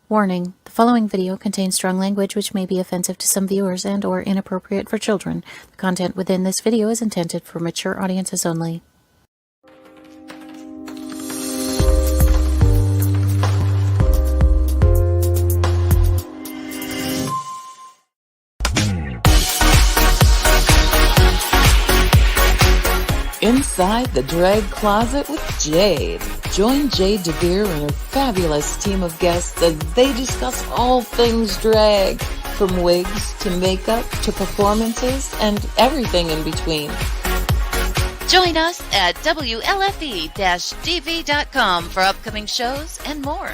Warning, the following video contains strong language which may be offensive to some viewers and/or inappropriate for children. The content within this video is intended for mature audiences only. Inside the Drag Closet with Jade. Join Jade DeVere and her fabulous team of guests as they discuss all things drag, from wigs to makeup to performances and everything in between. Join us at WLFEDB.com for upcoming shows and more.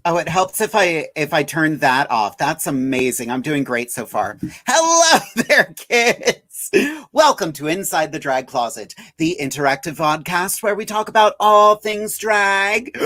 Oh, it helps if I turn that off. That's amazing. I'm doing great so far. Hello there, kids. Welcome to Inside the Drag Closet, the interactive podcast where we talk about all things drag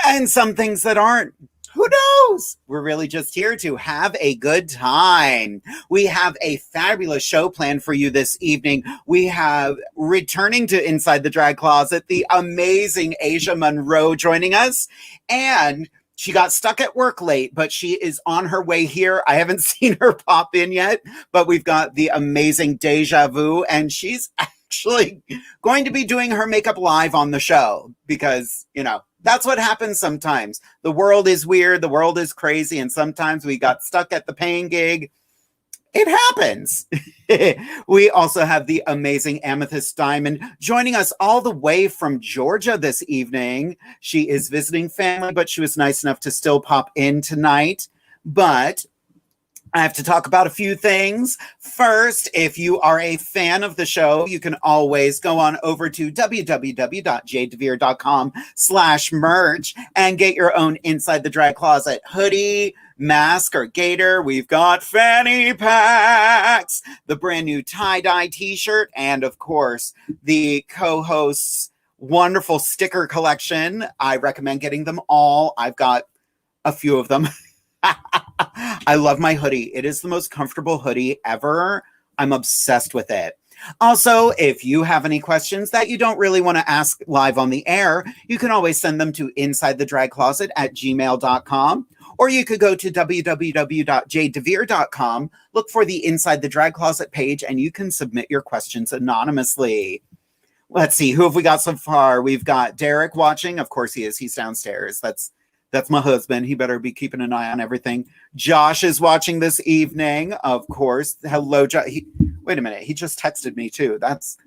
and some things that aren't. Who knows? We're really just here to have a good time. We have a fabulous show planned for you this evening. We have, returning to Inside the Drag Closet, the amazing Asia MONROE joining us. And she got stuck at work late, but she is on her way here. I haven't seen her pop in yet, but we've got the amazing DEJA, and she's actually going to be doing her makeup live on the show because, you know, that's what happens sometimes. The world is weird. The world is crazy. And sometimes we got stuck at the paying gig. It happens. We also have the amazing Amethyst Diamond joining us all the way from Georgia this evening. She is visiting family, but she was nice enough to still pop in tonight. But I have to talk about a few things. First, if you are a fan of the show, you can always go on over to www.jadedevere.com/merch and get your own Inside the Drag Closet hoodie, mask, or gaiter. We've got fanny packs, the brand new tie-dye t-shirt, and of course, the co-host's wonderful sticker collection. I recommend getting them all. I've got a few of them. I love my hoodie. It is the most comfortable hoodie ever. I'm obsessed with it. Also, if you have any questions that you don't really want to ask live on the air, you can always send them to insidethedragcloset@gmail.com, or you could go to www.jadedevere.com, look for the Inside the Drag Closet page, and you can submit your questions anonymously. Let's see, who have we got so far? We've got Derek watching. Of course he is. He's downstairs. That's my husband. He better be keeping an eye on everything. Josh is watching this evening, of course. Hello, Josh. Wait a minute. He just texted me, too. That's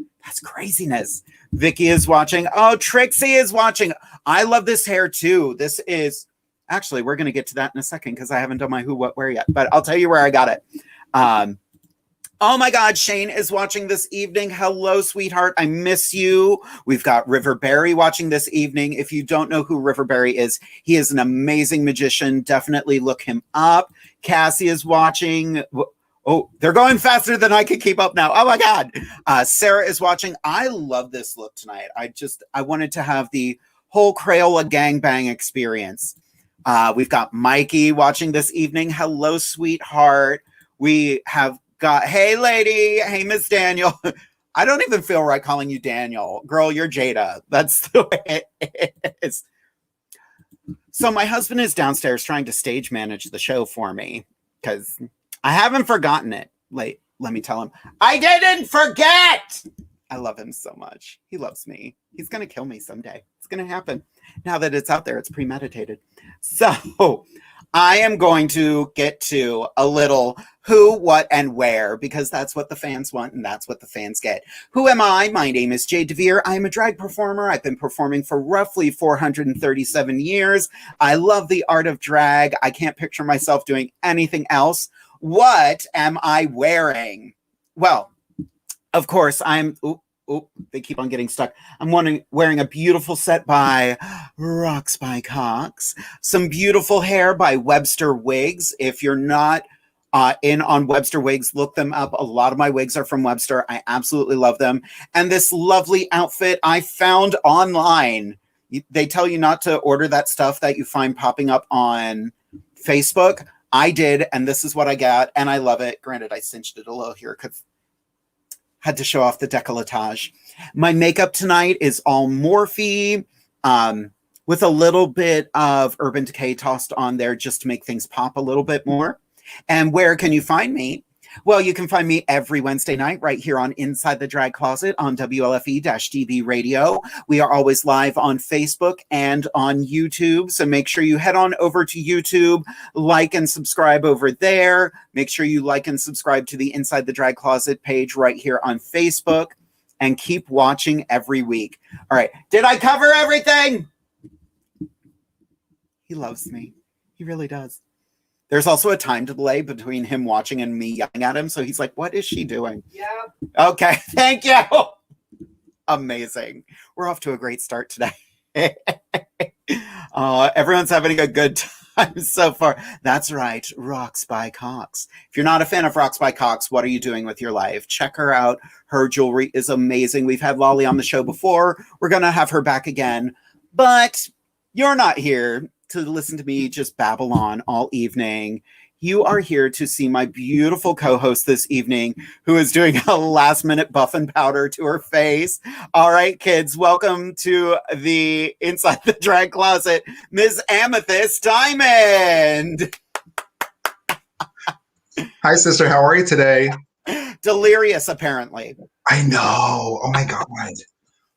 craziness. Vicky is watching. Oh, Trixie is watching. I love this hair, too. This is... Actually, we're going to get to that in a second because I haven't done my who, what, where yet. But I'll tell you where I got it. Oh my God, Shane is watching this evening. Hello, sweetheart. I miss you. We've got River Berry watching this evening. If you don't know who River Berry is, he is an amazing magician. Definitely look him up. Cassie is watching. Oh, they're going faster than I can keep up now. Oh my God. Sarah is watching. I love this look tonight. I wanted to have the whole Crayola gangbang experience. We've got Mikey watching this evening. Hello, sweetheart. We have got, hey lady, hey Miss Daniel. I don't even feel right calling you Daniel. Girl, you're Jada. That's the way it is. So my husband is downstairs trying to stage manage the show for me because I haven't forgotten it. Let me tell him. I didn't forget! I love him so much. He loves me. He's going to kill me someday. It's going to happen. Now that it's out there, it's premeditated. So I am going to get to a little who, what, and where, because that's what the fans want and that's what the fans get. Who am I? My name is Jade DeVere. I am a drag performer. I've been performing for roughly 437 years. I love the art of drag. I can't picture myself doing anything else. What am I wearing? Well, of course, I'm... Oh, they keep on getting stuck. I'm wearing a beautiful set by Rocks by Cox. Some beautiful hair by Webster Wigs. If you're not in on Webster Wigs, look them up. A lot of my wigs are from Webster. I absolutely love them. And this lovely outfit I found online. They tell you not to order that stuff that you find popping up on Facebook. I did, and this is what I got, and I love it. Granted, I cinched it a little here because Had to show off the décolletage. My makeup tonight is all Morphe, with a little bit of Urban Decay tossed on there just to make things pop a little bit more. And where can you find me? Well, you can find me every Wednesday night right here on Inside the Drag Closet on WLFE-DB Radio. We are always live on Facebook and on YouTube, so make sure you head on over to YouTube, like and subscribe over there. Make sure you like and subscribe to the Inside the Drag Closet page right here on Facebook, and keep watching every week. All right, did I cover everything? He loves me. He really does. There's also a time delay between him watching and me yelling at him. So he's like, what is she doing? Yeah. Okay. Thank you. Amazing. We're off to a great start today. Everyone's having a good time so far. That's right. Rocks by Cox. If you're not a fan of Rocks by Cox, what are you doing with your life? Check her out. Her jewelry is amazing. We've had Lolly on the show before. We're going to have her back again. But you're not here to listen to me just babble on all evening. You are here to see my beautiful co-host this evening, who is doing a last-minute buff and powder to her face. All right, kids, welcome to the Inside the Drag Closet, Ms. Amethyst Diamond. Hi, sister. How are you today? Delirious, apparently. I know. Oh, my God.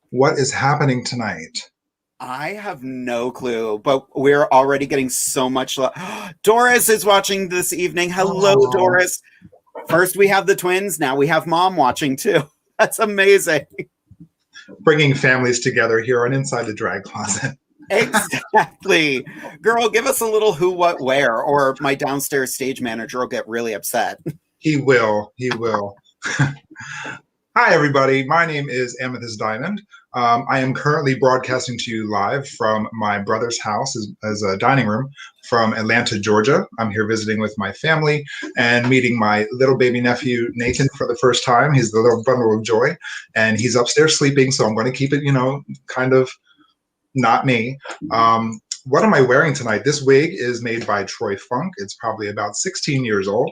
What is happening tonight? I have no clue, but we're already getting so much love. Doris is watching this evening. Hello, Doris. First we have the twins. Now we have mom watching too. That's amazing. Bringing families together here on Inside the Drag Closet. Exactly. Girl, give us a little who, what, where, or my downstairs stage manager will get really upset. He will. He will. Hi, everybody. My name is Amethyst Diamond. I am currently broadcasting to you live from my brother's house as a dining room from Atlanta, Georgia. I'm here visiting with my family and meeting my little baby nephew, Nathan, for the first time. He's the little bundle of joy, and he's upstairs sleeping, so I'm going to keep it, kind of not me. What am I wearing tonight? This wig is made by Troy Funk. It's probably about 16 years old.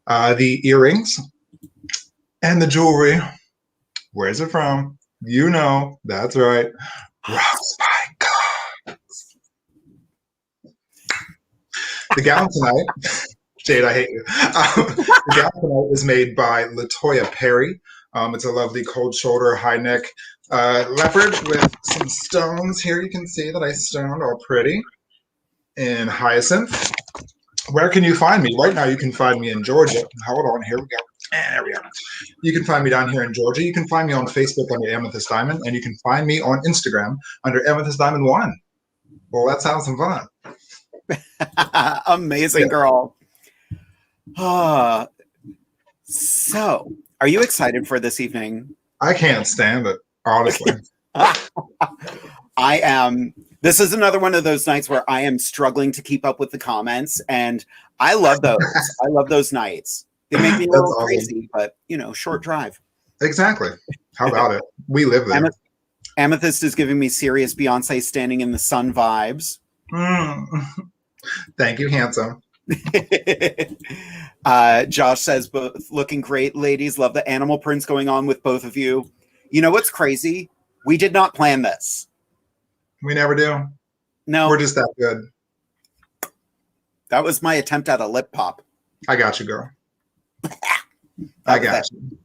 The earrings and the jewelry. Where's it from? You know, that's right. Rocks by Cox. The gown tonight, Jade, I hate you. The gown tonight is made by Latoya Perry. It's a lovely cold shoulder, high neck leopard with some stones here. You can see that I stoned all pretty in hyacinth. Where can you find me? Right now, you can find me in Georgia. Hold on, here we go. And there we go. You can find me down here in Georgia. You can find me on Facebook under Amethyst Diamond, and you can find me on Instagram under Amethyst Diamond 1. Well, that sounds some fun. Amazing, girl. So, are you excited for this evening? I can't stand it, honestly. I am. This is another one of those nights where I am struggling to keep up with the comments, and I love those. I love those nights. They make me a little crazy, but, short drive. Exactly. How about it? We live there. Amethyst is giving me serious Beyonce standing in the sun vibes. Thank you, handsome. Josh says, both looking great, ladies. Love the animal prints going on with both of you. You know what's crazy? We did not plan this. We never do. No. We're just that good. That was my attempt at a lip pop. I got you, girl. I got you.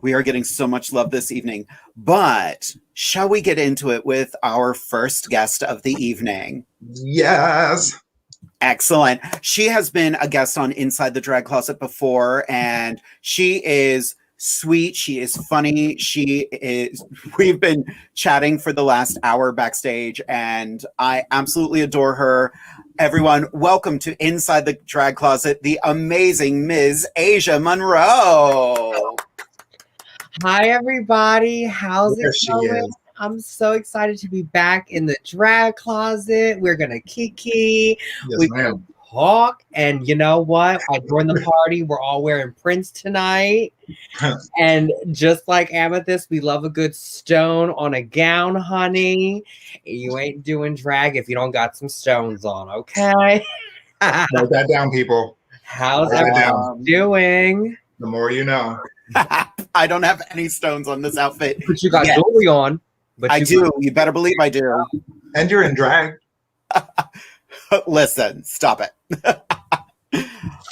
We are getting so much love this evening. But shall we get into it with our first guest of the evening? Yes. Excellent. She has been a guest on Inside the Drag Closet before, and she is sweet. She is funny. We've been chatting for the last hour backstage, and I absolutely adore her. Everyone, welcome to Inside the Drag Closet, the amazing Ms. Asia Monroe. Hi, everybody. How's There it she going? is. I'm so excited to be back in the drag closet. We're going to kiki. Yes, We're ma'am. going to talk. And you know what? I joined the party. We're all wearing prints tonight. And just like Amethyst, we love a good stone on a gown, honey. You ain't doing drag if you don't got some stones on, okay? Write that down, people. How's Write it everyone doing? The more you know. I don't have any stones on this outfit. But you got yet. jewelry on. But I do. You better believe I do. And you're in drag. Listen, stop it.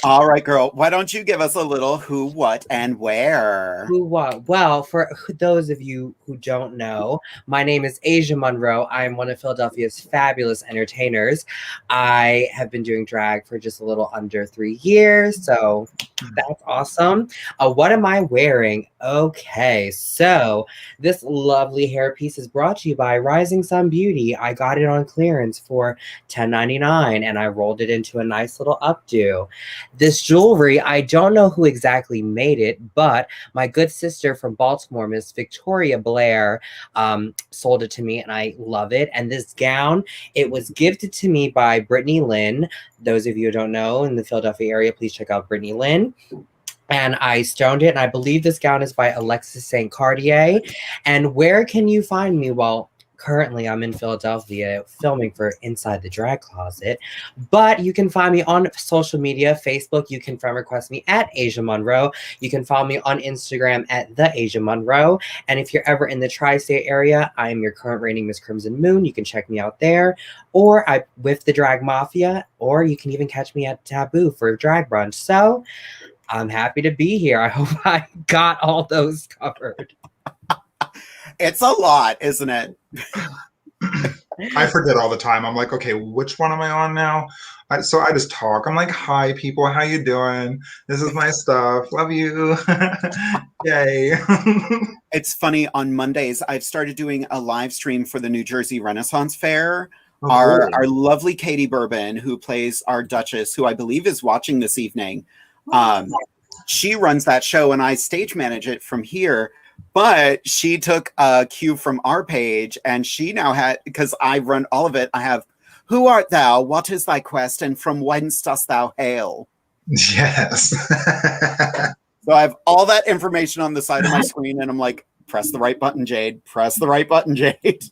All right, girl. Why don't you give us a little who, what, and where? Who what? Well, for those of you who don't know, my name is Asia Monroe. I am one of Philadelphia's fabulous entertainers. I have been doing drag for just a little under 3 years, so that's awesome. What am I wearing? Okay, so this lovely hairpiece is brought to you by Rising Sun Beauty. I got it on clearance for $10.99, and I rolled it into a nice little updo. This jewelry, I don't know who exactly made it, but my good sister from Baltimore, Miss Victoria Blair, sold it to me, and I love it. And this gown, it was gifted to me by Brittany Lynn. Those of you who don't know in the Philadelphia area, please check out Brittany Lynn. And I stoned it, and I believe this gown is by Alexis St. Cartier. And where can you find me? Well, currently I'm in Philadelphia filming for Inside the Drag Closet, but you can find me on social media. Facebook, you can friend request me at Asia Monroe. You can follow me on Instagram at The Asia Monroe. And if you're ever in the tri-state area, I am your current reigning Miss Crimson Moon. You can check me out there, or I with the Drag Mafia, or you can even catch me at Taboo for drag brunch. So I'm happy to be here. I hope I got all those covered. It's a lot, isn't it? I forget all the time. I'm like, okay, which one am I on now? So I just talk. I'm like, hi, people. How you doing? This is my stuff. Love you. Yay. It's funny. On Mondays, I've started doing a live stream for the New Jersey Renaissance Fair. Oh, our cool. lovely Katie Bourbon, who plays our Duchess, who I believe is watching this evening. She runs that show, and I stage manage it from here. But she took a cue from our page, and she now had, because I run all of it, I have, who art thou? What is thy quest? And from whence dost thou hail? Yes. So I have all that information on the side of my screen, and I'm like, press the right button, Jade. Press the right button, Jade.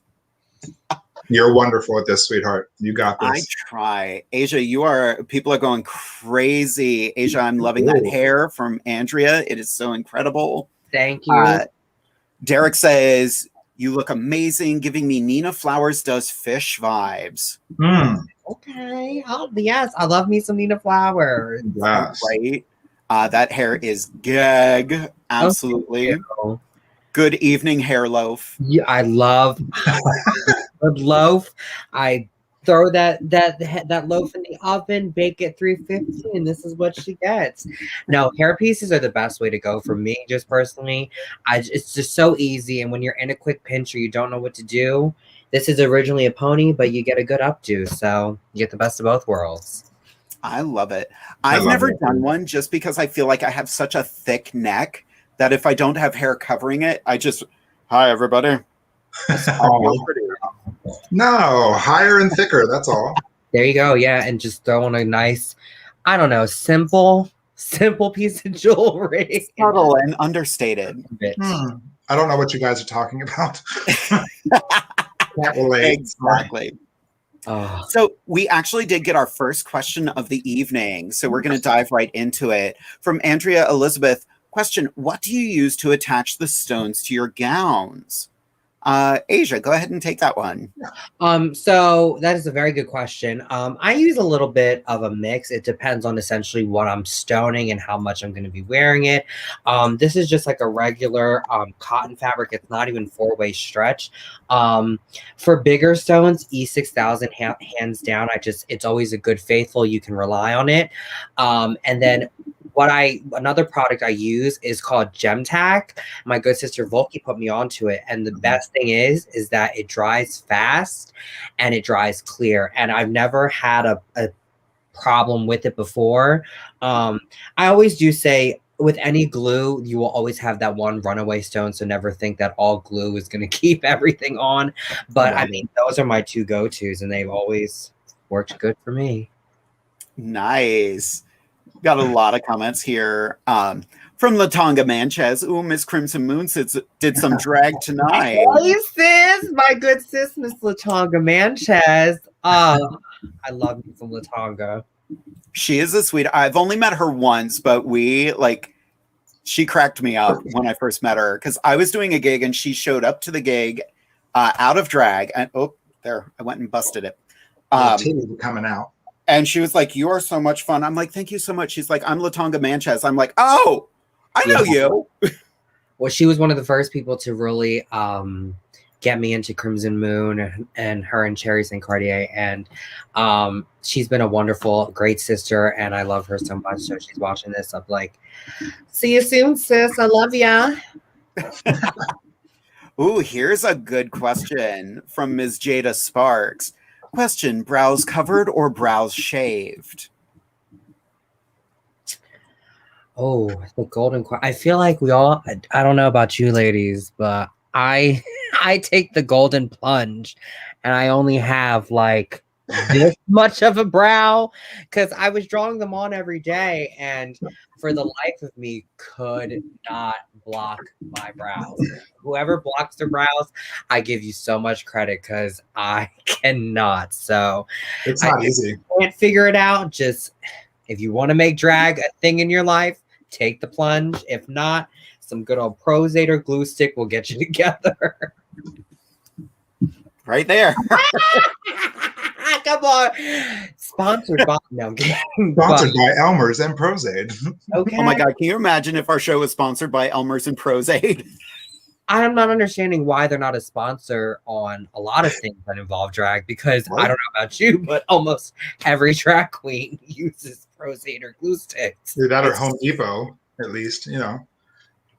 You're wonderful at this, sweetheart. You got this. I try. Asia, people are going crazy. Asia, I'm loving that hair from Andrea. It is so incredible. Thank you. Derek says, you look amazing, giving me Nina Flowers Does Fish vibes. Okay. Oh, yes. I love me some Nina Flowers. Yes. Right? That hair is gag. Absolutely. Oh, Good evening, hair loaf. yeah, I love good loaf. I throw that loaf in the oven, bake it 350, and this is what she gets. No, hair pieces are the best way to go for me, just personally. It's just so easy, and when you're in a quick pinch or you don't know what to do, this is originally a pony, but you get a good updo, so you get the best of both worlds. I love it. I've never done one just because I feel like I have such a thick neck that if I don't have hair covering it, I just, hi, everybody. No, higher and thicker. That's all. There you go. Yeah. And just throw on a nice, I don't know, simple piece of jewelry. Subtle and understated. I don't know what you guys are talking about. Can't relate. Exactly. Oh. So we actually did get our first question of the evening. So we're going to dive right into it. From Andrea Elizabeth. Question, what do you use to attach the stones to your gowns? Asia, go ahead and take that one. So that is a very good question. I use a little bit of a mix. It depends on essentially what I'm stoning and how much I'm going to be wearing it. This is just like a regular cotton fabric. It's not even 4-way stretch. For bigger stones, E6000 hands down. It's always a good faithful. You can rely on it. And then another product I use is called Gem Tack. My good sister Volky put me onto it, and the best thing is that it dries fast and it dries clear. And I've never had a problem with it before. I always do say, with any glue, you will always have that one runaway stone, so never think that all glue is going to keep everything on. But I mean, those are my two go-tos, and they've always worked good for me. Nice. Got a lot of comments here. From Latanga Manchez. Ooh, Miss Crimson Moon did some drag tonight. Hey, sis, my good sis, Miss Latanga Manchez. I love you from Latanga. She is a sweet. I've only met her once, but we She cracked me up when I first met her because I was doing a gig and she showed up to the gig out of drag. And there, I went and busted it. Titties are coming out. And she was like, "You are so much fun." I'm like, "Thank you so much." She's like, "I'm Latonga Manchez." I'm like, "Oh, I know you." Well, she was one of the first people to really get me into Crimson Moon and her and Cherry St. Cartier. And she's been a wonderful, great sister. And I love her so much. So she's watching this. I'm like, see you soon, sis. I love ya. Ooh, here's a good question from Ms. Jada Sparks. Question, brows covered or brows shaved? Oh, the golden I feel like we all, I don't know about you ladies, but I take the golden plunge and I only have like this much of a brow because I was drawing them on every day and for the life of me could not block my brows. Whoever blocks their brows, I give you so much credit because I cannot. So It's not easy. Can't figure it out. Just if you want to make drag a thing in your life, take the plunge. If not, some good old Prozade or glue stick will get you together. Right there. Come on. Sponsored by no, I'm kidding. Sponsored by Elmer's and Prozade. Okay. Oh my God, can you imagine if our show was sponsored by Elmer's and Prozade? I'm not understanding why they're not a sponsor on a lot of things that involve drag because I don't know about you, but almost every drag queen uses Prozade or glue sticks. Either that or Home Depot, at least, you know.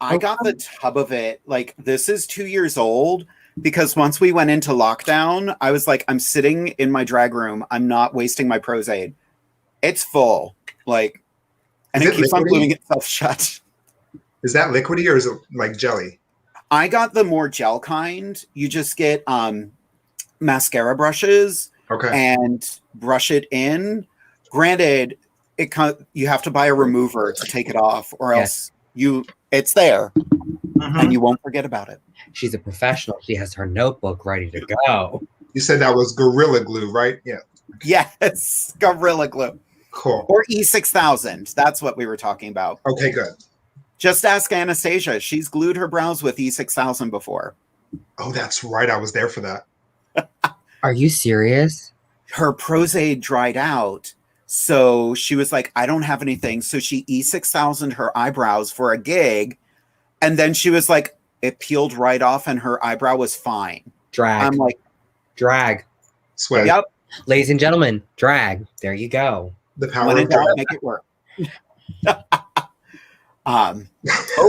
I got the tub of it. Like, this is 2 years old because once we went into lockdown, I was like, I'm sitting in my drag room. I'm not wasting my Prozade. It's full. Like, and it keeps on gluing itself shut. Is that liquidy or is it like jelly? I got the more gel kind. You just get mascara brushes and brush it in. Granted, you have to buy a remover to take it off, or else it's there and you won't forget about it. She's a professional. She has her notebook ready to go. You said that was Gorilla Glue, right? Yeah. Yes, Gorilla Glue. Cool. Or E6000. That's what we were talking about. Okay, good. Just ask Anastasia. She's glued her brows with E6000 before. Oh, that's right. I was there for that. Are you serious? Her Prozade dried out. So she was like, I don't have anything. So she E6000 her eyebrows for a gig. And then she was like, it peeled right off and her eyebrow was fine. Drag. I'm like, drag. Sweat. Yep. Ladies and gentlemen, drag. There you go. The power When of in doubt, drag. make it work.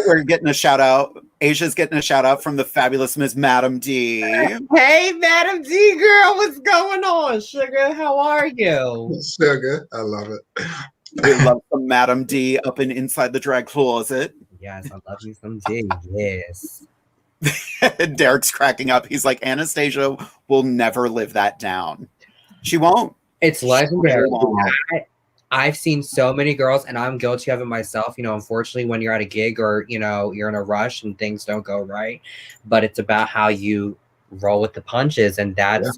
We're getting a shout out. Asia's getting a shout out from the fabulous Miss Madam D. Hey, Madam D girl, what's going on, sugar? How are you? Sugar. I love it. We love some Madam D up and inside the drag closet. Yes, I love you some D. Yes. Derek's cracking up. He's like, Anastasia will never live that down. She won't. It's legendary. She won't. I've seen so many girls, and I'm guilty of it myself. You know, unfortunately, when you're at a gig or, you know, you're in a rush and things don't go right, but it's about how you roll with the punches. And that's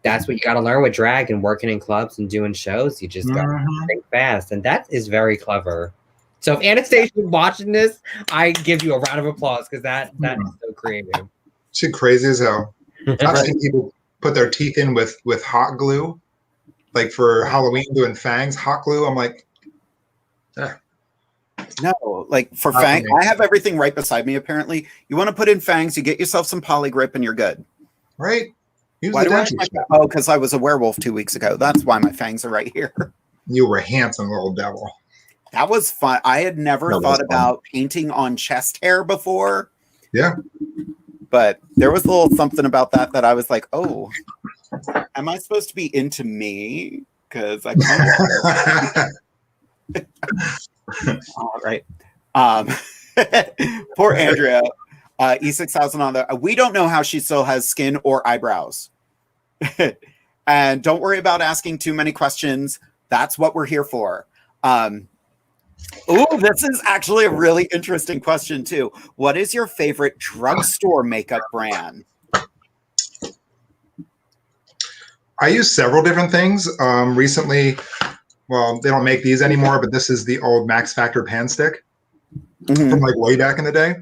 what you got to learn with drag and working in clubs and doing shows. You just got to think fast. And that is very clever. So if Anastasia is watching this, I give you a round of applause because that is so creative. She's crazy as hell. I've seen people put their teeth in with hot glue. Like for Halloween doing fangs, hot glue. I'm like, No, like for fangs, I have everything right beside me, apparently. You want to put in fangs, you get yourself some poly grip and you're good. right? Use Why the do I dentures. Oh, because I was a werewolf 2 weeks ago. That's why my fangs are right here. You were a handsome little devil. That was fun. I had never That was thought fun. about painting on chest hair before. Yeah. But there was a little something about that I was like, oh, am I supposed to be into me? Because I kind of all right. Poor Andrea. E6000 on there. We don't know how she still has skin or eyebrows. And don't worry about asking too many questions. That's what we're here for. Oh, this is actually a really interesting question too. What is your favorite drugstore makeup brand? I use several different things. Recently, well, they don't make these anymore, but this is the old Max Factor pan stick. from like way back in the day.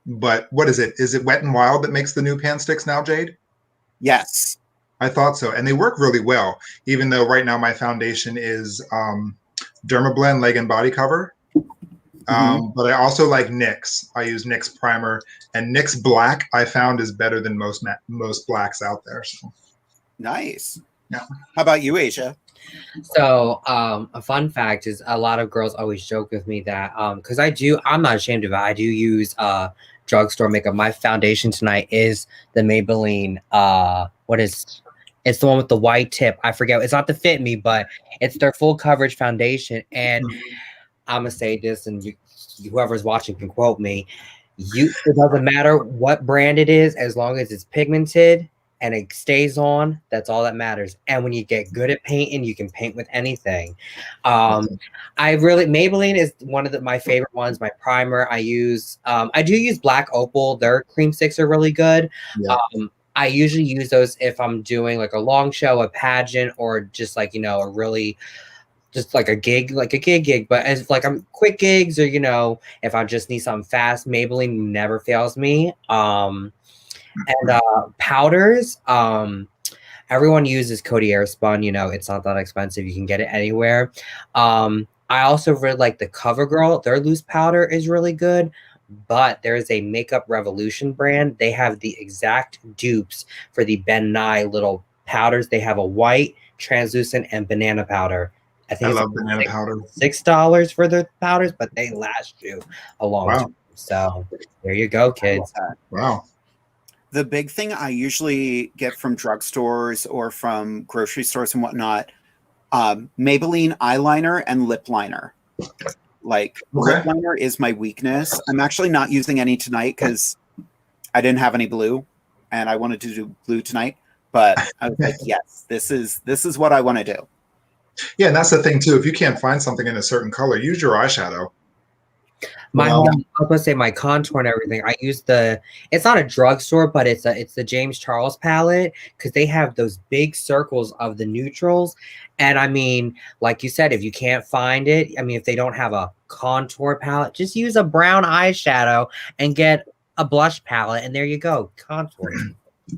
But what is it? Is it Wet n Wild that makes the new pan sticks now, Jade? Yes. I thought so. And they work really well, even though right now my foundation is Dermablend Leg and Body Cover. But I also like NYX. I use NYX Primer, and NYX Black I found is better than most blacks out there. So. Nice. Yeah. How about you, Asia? So a fun fact is a lot of girls always joke with me that because I'm not ashamed of it. I do use drugstore makeup. My foundation tonight is the Maybelline it's the one with the white tip. I forget. It's not the Fit Me, but it's their full coverage foundation. And I'm gonna say this, and whoever's watching can quote me. It doesn't matter what brand it is, as long as it's pigmented and it stays on. That's all that matters. And when you get good at painting, you can paint with anything. Maybelline is one of my favorite ones. My primer I use. I do use Black Opal. Their cream sticks are really good. Yeah. I usually use those if I'm doing like a long show, a pageant, or just like, a really just like a gig, but as like I'm quick gigs, or, if I just need something fast, Maybelline never fails me. And powders, everyone uses Coty Airspun, it's not that expensive. You can get it anywhere. I also really like the CoverGirl. Their loose powder is really good. But there is a Makeup Revolution brand. They have the exact dupes for the Ben Nye little powders. They have a white, translucent, and banana powder. I love banana powder. $6 for their powders, but they last you a long time. So there you go, kids. Wow. The big thing I usually get from drugstores or from grocery stores and whatnot, Maybelline eyeliner and lip liner. Lip liner is my weakness. I'm actually not using any tonight because I didn't have any blue, and I wanted to do blue tonight. But I was like, yes, this is what I want to do. Yeah, and that's the thing too. If you can't find something in a certain color, use your eyeshadow. I was gonna say my contour and everything. I use it's not a drugstore, but it's the James Charles palette, because they have those big circles of the neutrals. And I mean, like you said, if you can't find it, if they don't have a contour palette, just use a brown eyeshadow and get a blush palette, and there you go, contour.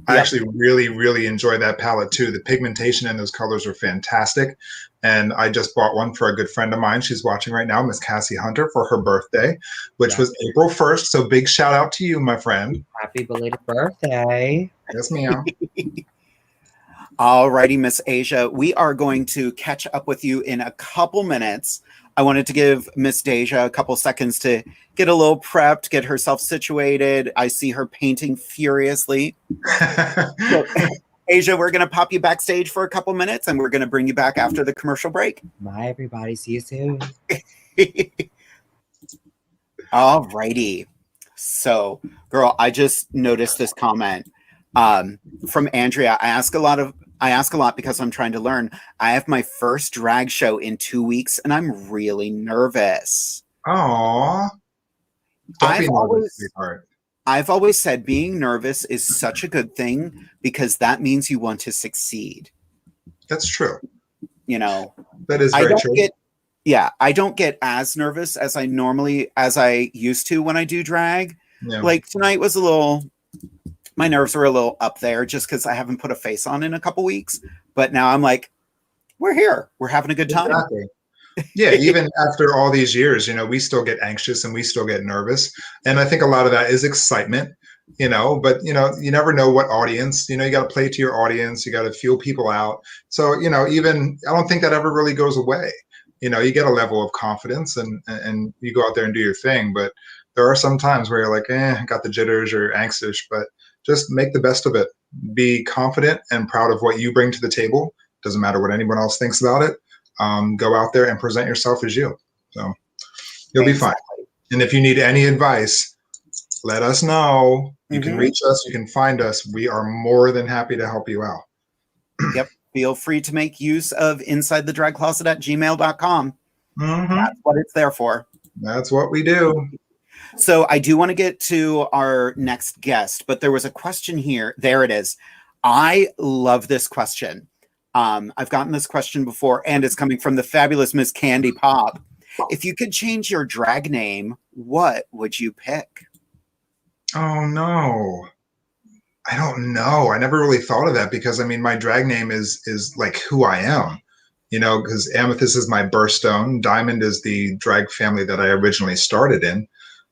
I actually really, really enjoy that palette too. The pigmentation in those colors are fantastic. And I just bought one for a good friend of mine. She's watching right now, Miss Cassie Hunter, for her birthday, which was April 1st. So big shout out to you, my friend. Happy belated birthday. Yes, ma'am. All righty, Miss Asia. We are going to catch up with you in a couple minutes. I wanted to give Miss DEJA a couple seconds to get a little prepped, get herself situated. I see her painting furiously. So, Asia, we're going to pop you backstage for a couple minutes, and we're going to bring you back after the commercial break. Bye, everybody. See you soon. All righty. So, girl, I just noticed this comment from Andrea. I ask a lot because I'm trying to learn. I have my first drag show in 2 weeks, and I'm really nervous. Aww. I've always said being nervous is such a good thing, because that means you want to succeed. That's true. That is very true. I don't get as nervous as I used to when I do drag. Yeah. Like tonight was my nerves were a little up there just because I haven't put a face on in a couple weeks. But now I'm like, we're here. We're having a good time. Exactly. Yeah, even after all these years, we still get anxious and we still get nervous. And I think a lot of that is excitement, but, you never know what audience, you got to play to your audience. You got to feel people out. So, even I don't think that ever really goes away. You get a level of confidence and you go out there and do your thing. But there are some times where you're like, got the jitters or anxious, but just make the best of it. Be confident and proud of what you bring to the table. Doesn't matter what anyone else thinks about it. Go out there and present yourself as you. So you'll be fine. And if you need any advice, let us know. You can reach us. You can find us. We are more than happy to help you out. Yep. Feel free to make use of insidethedragcloset@gmail.com. That's what it's there for. That's what we do. So I do want to get to our next guest, but there was a question here. There it is. I love this question. I've gotten this question before, and it's coming from the fabulous Miss Candy Pop. If you could change your drag name, what would you pick? Oh no. I don't know. I never really thought of that because I mean my drag name is like who I am. You know, because Amethyst is my birthstone. Diamond is the drag family that I originally started in.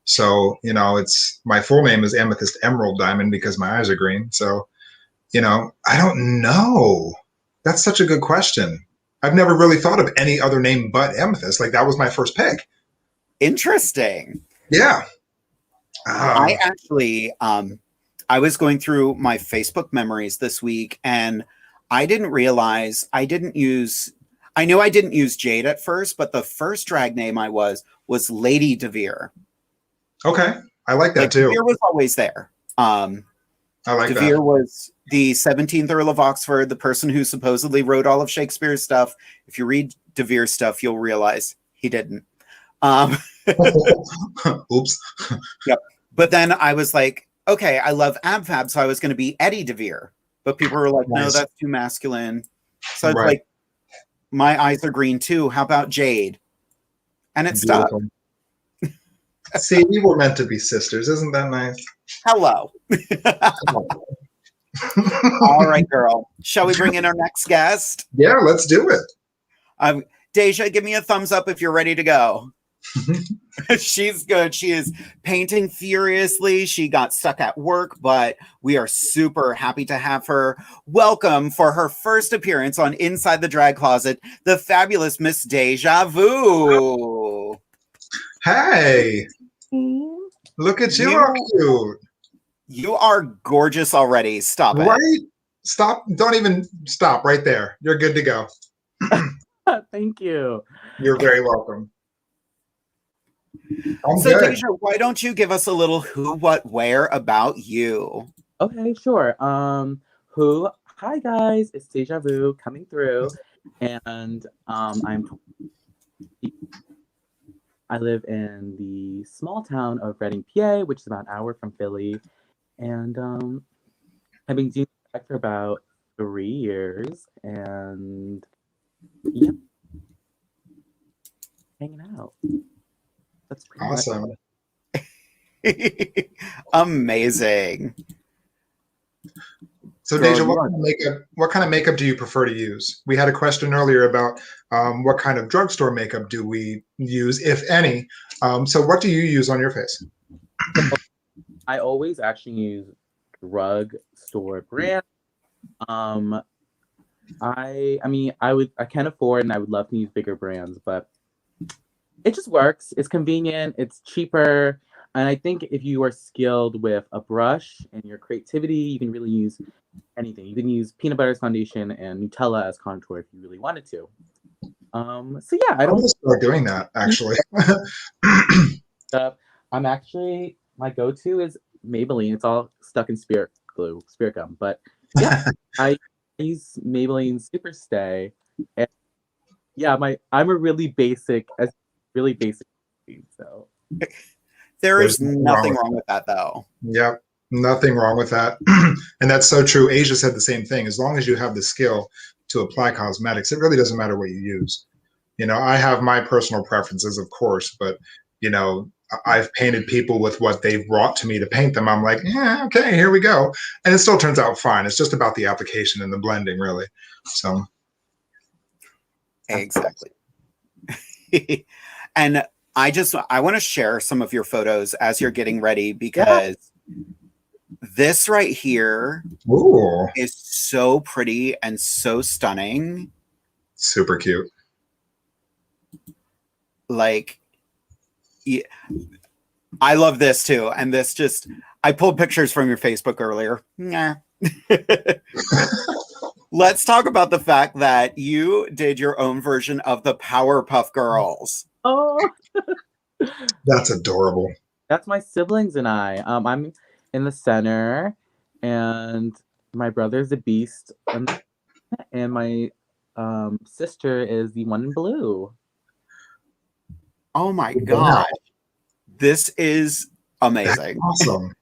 So, you know, it's my full name is Amethyst Emerald Diamond because my eyes are green. So, you know, I don't know. That's such a good question. I've never really thought of any other name but Amethyst. Like that was my first pick. Interesting. Yeah. I actually, I was going through my Facebook memories this week and I didn't realize I knew I didn't use Jade at first, but the first drag name I was Lady DeVere. Okay. I like that too. DeVere was always there. I like DeVere that. was the 17th Earl of Oxford, the person who supposedly wrote all of Shakespeare's stuff. If you read DeVere's stuff, you'll realize he didn't. Oops. Yep. But then I was like, okay, I love AbFab, so I was going to be Eddie DeVere. But people were like, no, Nice. that's too masculine. So it's Right. like, my eyes are green too. How about Jade? And it stuck. Beautiful. See, we were meant to be sisters. Isn't that nice? Hello. All right, girl. Shall we bring in our next guest? Yeah, let's do it. Deja, give me a thumbs up if you're ready to go. She's good. She is painting furiously. She got stuck at work, but we are super happy to have her. Welcome for her first appearance on Inside the Drag Closet, the fabulous Miss Deja Vu. Hey, look at you, how cute. You are gorgeous already. Stop it. Right? Stop. Don't even stop right there. You're good to go. Thank you. You're very welcome. So, Deja, why don't you give us a little who, what, where about you? Okay, sure. Hi guys, it's Deja Vu coming through, and I live in the small town of Reading, PA, which is about an hour from Philly, and I've been doing that for about 3 years, and yeah, hanging out. That's pretty Awesome. Amazing. So, Girl, Deja, you are- what kind of makeup do you prefer to use? We had a question earlier about what kind of drugstore makeup do we use, if any. So, what do you use on your face? I always actually use drugstore brand. I can afford and I would love to use bigger brands, but it just works. It's convenient, it's cheaper, and I think if you are skilled with a brush and your creativity, you can really use anything. You can use peanut butter as foundation and Nutella as contour if you really wanted to. So yeah, I'm gonna start doing that actually. I'm actually, my go-to is Maybelline. It's all stuck in spirit gum, but yeah, I use Maybelline Super Stay, and yeah, I'm a really basic. So There is There's nothing nothing wrong wrong with that, though. Yep, nothing wrong with that. And that's so true. Asia said the same thing. As long as you have the skill to apply cosmetics, it really doesn't matter what you use. You know, I have my personal preferences, of course, but you know, I've painted people with what they've brought to me to paint them. I'm like, yeah, okay, here we go. And it still turns out fine. It's just about the application and the blending, really. So Exactly. And I want to share some of your photos as you're getting ready because this right here ooh, is so pretty and so stunning. super cute. Like, yeah, I love this too. And this just, I pulled pictures from your Facebook earlier. Nah. Let's talk about the fact that you did your own version of the Powerpuff Girls. oh, That's adorable. that's my siblings and I. I'm in the center, and my brother's a beast, and my sister is the one in blue. Oh my God. This is amazing. Awesome.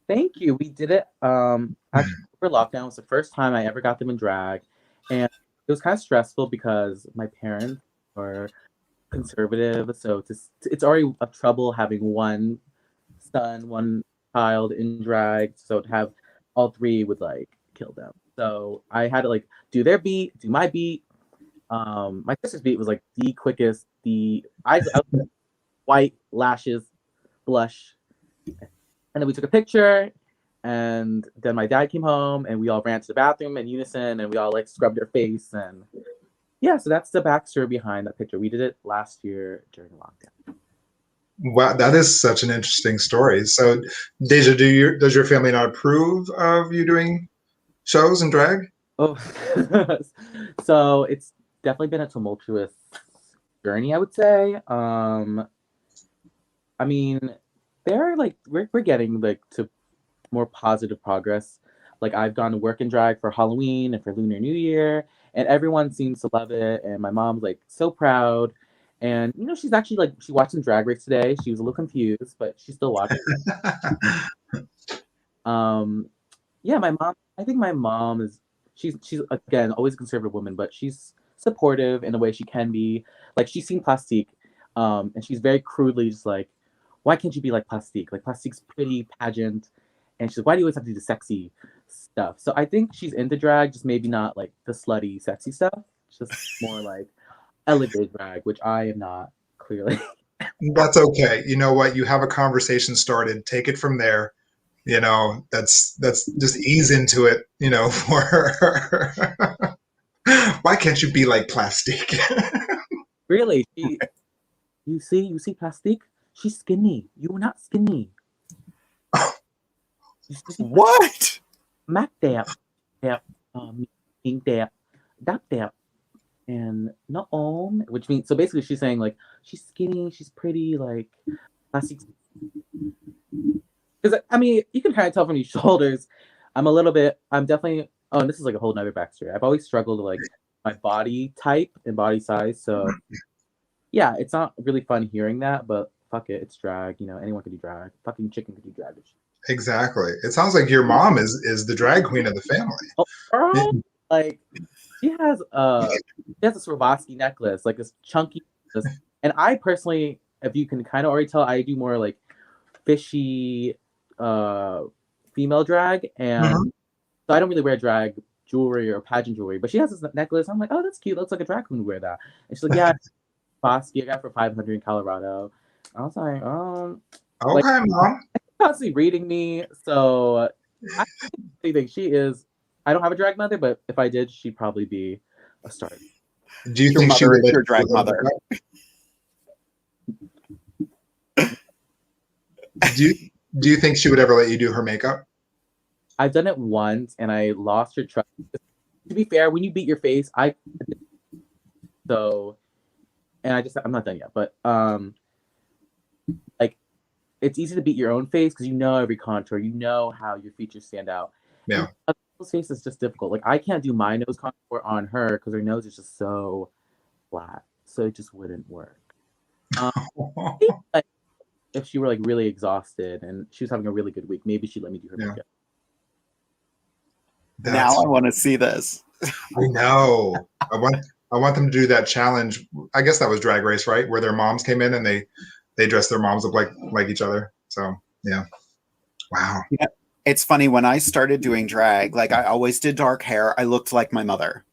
Thank you. We did it. Actually, over lockdown was the first time I ever got them in drag, and it was kind of stressful because my parents were conservative, so it's already a trouble having one son, one child in drag, so to have all three would like kill them. So I had to like do their beat, do my beat. My sister's beat was like the quickest. I white lashes, blush, and then we took a picture. And then my dad came home, and we all ran to the bathroom in unison, and we all like scrubbed our face, and yeah. So that's the backstory behind that picture. We did it last year during lockdown. Wow, that is such an interesting story. So, Deja, does your family not approve of you doing shows and drag? Oh, so it's definitely been a tumultuous journey, I would say. I mean, they're like we're getting like to more positive progress. Like I've gone to work in drag for Halloween and for Lunar New Year, and everyone seems to love it. And my mom's like so proud. And you know, she's actually like she watched some Drag Race today. She was a little confused, but she's still watching. Yeah, my mom. I think my mom is she's again always a conservative woman, but she's supportive in the way she can be. Like she's seen Plastique, and she's very crudely just like, why can't you be like Plastique? Like Plastique's pretty pageant. And she's like, why do you always have to do the sexy stuff? So I think she's into drag, just maybe not like the slutty, sexy stuff. Just more like elevated drag, which I am not, clearly. That's okay. You know what? You have a conversation started. Take it from there. You know, that's just ease into it, you know, for her. Why can't you be like Plastique? Really? You see Plastique? She's skinny. You're not skinny. What? Mac dap, ink dap, and no which means so basically she's saying like she's skinny, she's pretty, like Plastique. Because I mean, you can kind of tell from these shoulders. I'm definitely. Oh, and this is like a whole nother backstory. I've always struggled with like my body type and body size, so yeah, it's not really fun hearing that, but fuck it, it's drag. You know, anyone can do drag. Fucking chicken can do drag. Exactly. It sounds like your mom is the drag queen of the family. Oh, girl, like she has a Swarovski necklace, like this chunky. And I personally, if you can kind of already tell, I do more like fishy female drag, and so I don't really wear drag jewelry or pageant jewelry. But she has this necklace. I'm like, oh, that's cute. Looks like a drag queen would wear that. And she's like, yeah, Swarovski. I got it for $500 in Colorado. I was like, okay, Mom. Constantly reading me, so I think she is. I don't have a drag mother, but if I did, she'd probably be a star. Do you think she would your drag mother? Do you think she would ever let you do her makeup? I've done it once, and I lost her trust. To be fair, when you beat your face, I'm not done yet, but like. It's easy to beat your own face because you know every contour, you know how your features stand out. Yeah. Other people's face is just difficult. Like I can't do my nose contour on her because her nose is just so flat, so it just wouldn't work. Like, if she were like really exhausted and she was having a really good week, maybe she'd let me do her makeup. Now I want to see this. I know. I want them to do that challenge. I guess that was Drag Race, right? Where their moms came in and they dressed their moms up like each other. So yeah. Wow. Yeah. It's funny, when I started doing drag, like I always did dark hair, I looked like my mother.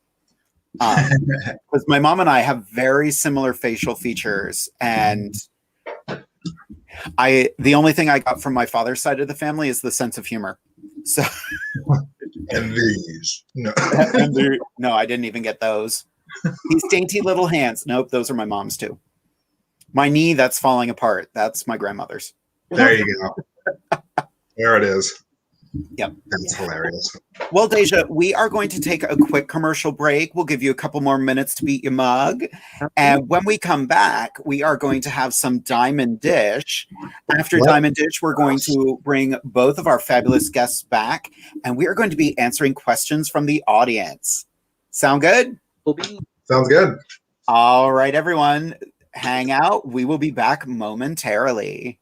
Because my mom and I have very similar facial features, and the only thing I got from my father's side of the family is the sense of humor. So and these. No. No, I didn't even get those. These dainty little hands. Nope, those are my mom's too. My knee that's falling apart, that's my grandmother's. There you go. There it is. Yep. That's hilarious. Well, Deja, we are going to take a quick commercial break. We'll give you a couple more minutes to beat your mug. And when we come back, we are going to have some Diamond Dish. After Diamond Dish, we're going to bring both of our fabulous guests back, and we are going to be answering questions from the audience. Sound good? Sounds good. All right, everyone. Hang out. We will be back momentarily.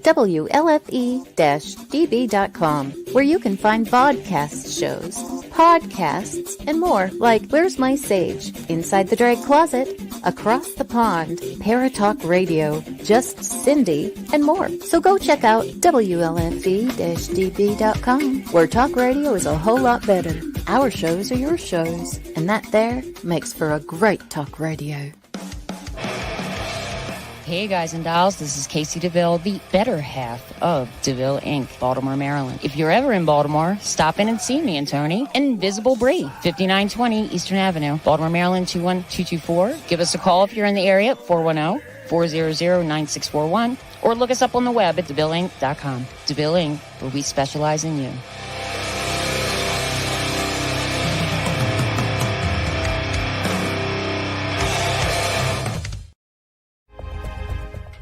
WLFE-DB.com, where you can find vodcast shows, podcasts, and more like Where's My Sage, Inside the Drag Closet, Across the Pond, Paratalk Radio, Just Cindy, and more. So go check out WLFEDB.com, where talk radio is a whole lot better. Our shows are your shows, and that there makes for a great talk radio. Hey guys and dolls, this is Casey DeVille, the better half of DeVille Inc., Baltimore, Maryland. If you're ever in Baltimore, stop in and see me and Tony. Invisible Brie, 5920 Eastern Avenue, Baltimore, Maryland, 21224. Give us a call if you're in the area at 410-400-9641, or look us up on the web at DeVilleInc.com. DeVille Inc., where we specialize in you.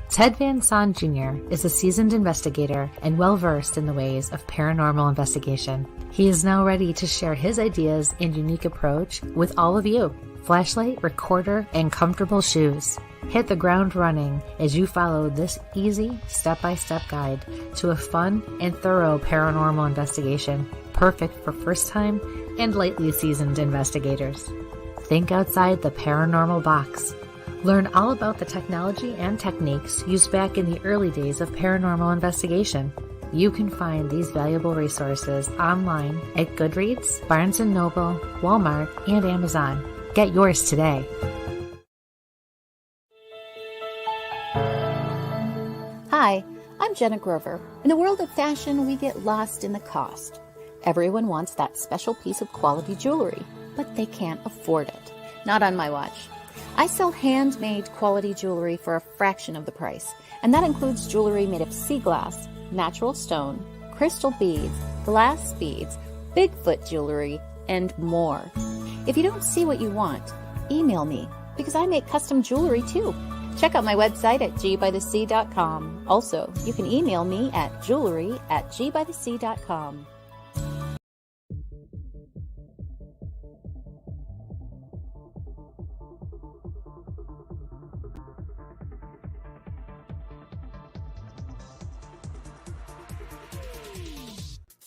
Ted Van Son Jr. is a seasoned investigator and well-versed in the ways of paranormal investigation. He is now ready to share his ideas and unique approach with all of you. Flashlight, recorder, and comfortable shoes. Hit the ground running as you follow this easy step-by-step guide to a fun and thorough paranormal investigation, perfect for first-time and lightly seasoned investigators. Think outside the paranormal box. Learn all about the technology and techniques used back in the early days of paranormal investigation. You can find these valuable resources online at Goodreads, Barnes & Noble, Walmart, and Amazon. Get yours today. Hi, I'm Jenna Grover. In the world of fashion, we get lost in the cost. Everyone wants that special piece of quality jewelry, but they can't afford it. Not on my watch. I sell handmade quality jewelry for a fraction of the price, and that includes jewelry made of sea glass, natural stone, crystal beads, glass beads, Bigfoot jewelry, and more. If you don't see what you want, email me, because I make custom jewelry too. Check out my website at gbythesea.com. Also, you can email me at jewelry@gbythesea.com.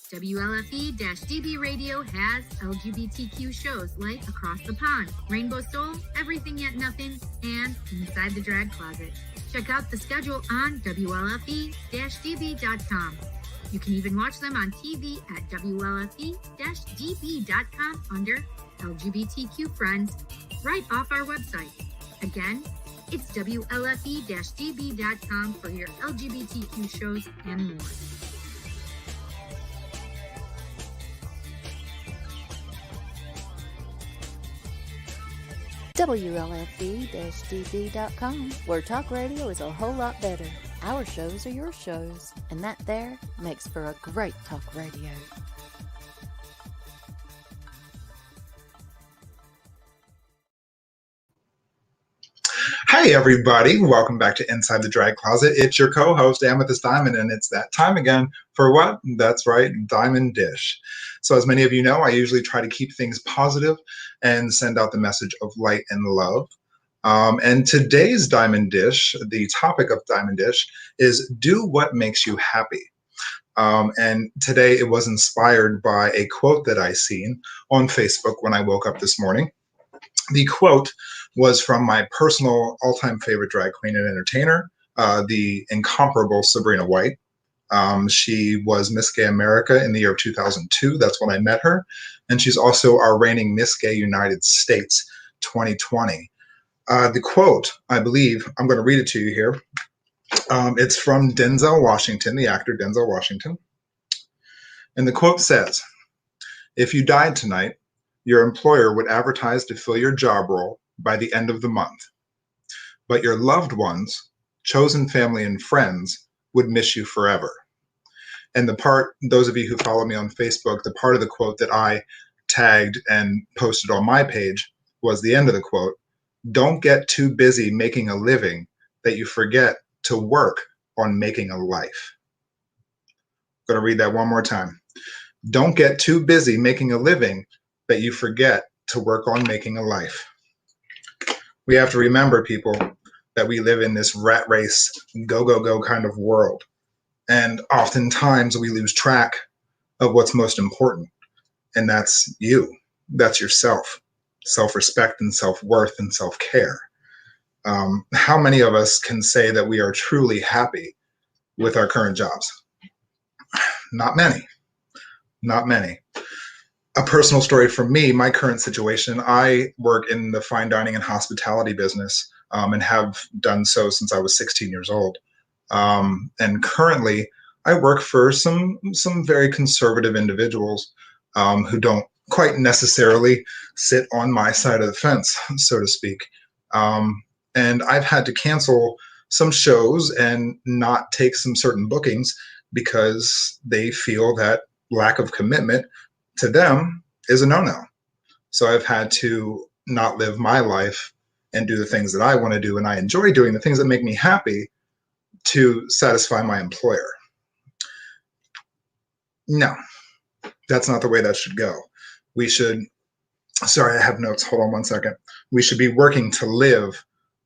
WLFE-DB Radio has LGBTQ shows like Across the Pond, Rainbow Soul, Everything Yet Nothing, and Inside the Drag Closet. Check out the schedule on WLFE-DB.com. You can even watch them on TV at WLFE-DB.com under LGBTQ Friends, right off our website. Again, it's WLFE-DB.com for your LGBTQ shows and more. WLFE-DB.com, where talk radio is a whole lot better. Our shows are your shows, and that there makes for a great talk radio. Hey everybody, welcome back to Inside the Drag Closet. It's your co-host Amethyst Diamond, and it's that time again for what? That's right, Diamond Dish. So as many of you know, I usually try to keep things positive and send out the message of light and love. And today's Diamond Dish, the topic of Diamond Dish, is do what makes you happy. And today it was inspired by a quote that I seen on Facebook when I woke up this morning. The quote was from my personal all-time favorite drag queen and entertainer, the incomparable Sabrina White. She was Miss Gay America in the year of 2002. That's when I met her. And she's also our reigning Miss Gay United States 2020. The quote, I believe, I'm going to read it to you here. It's from Denzel Washington, the actor Denzel Washington. And the quote says, "If you died tonight, your employer would advertise to fill your job role by the end of the month. But your loved ones, chosen family and friends, would miss you forever." And the part, those of you who follow me on Facebook, the part of the quote that I tagged and posted on my page was the end of the quote. "Don't get too busy making a living that you forget to work on making a life." I'm going to read that one more time. Don't get too busy making a living that you forget to work on making a life. We have to remember, people, that we live in this rat race, go, go, go kind of world. And oftentimes we lose track of what's most important. And that's you. That's yourself. Self-respect and self-worth and self-care. How many of us can say that we are truly happy with our current jobs? Not many. Not many. A personal story from me, my current situation, I work in the fine dining and hospitality business, and have done so since I was 16 years old. And currently, I work for some very conservative individuals who don't quite necessarily sit on my side of the fence, so to speak. And I've had to cancel some shows and not take some certain bookings because they feel that lack of commitment to them is a no-no. So I've had to not live my life and do the things that I want to do and I enjoy doing, the things that make me happy, to satisfy my employer. No, that's not the way that should go. We should, sorry, I have notes. Hold on one second. We should be working to live,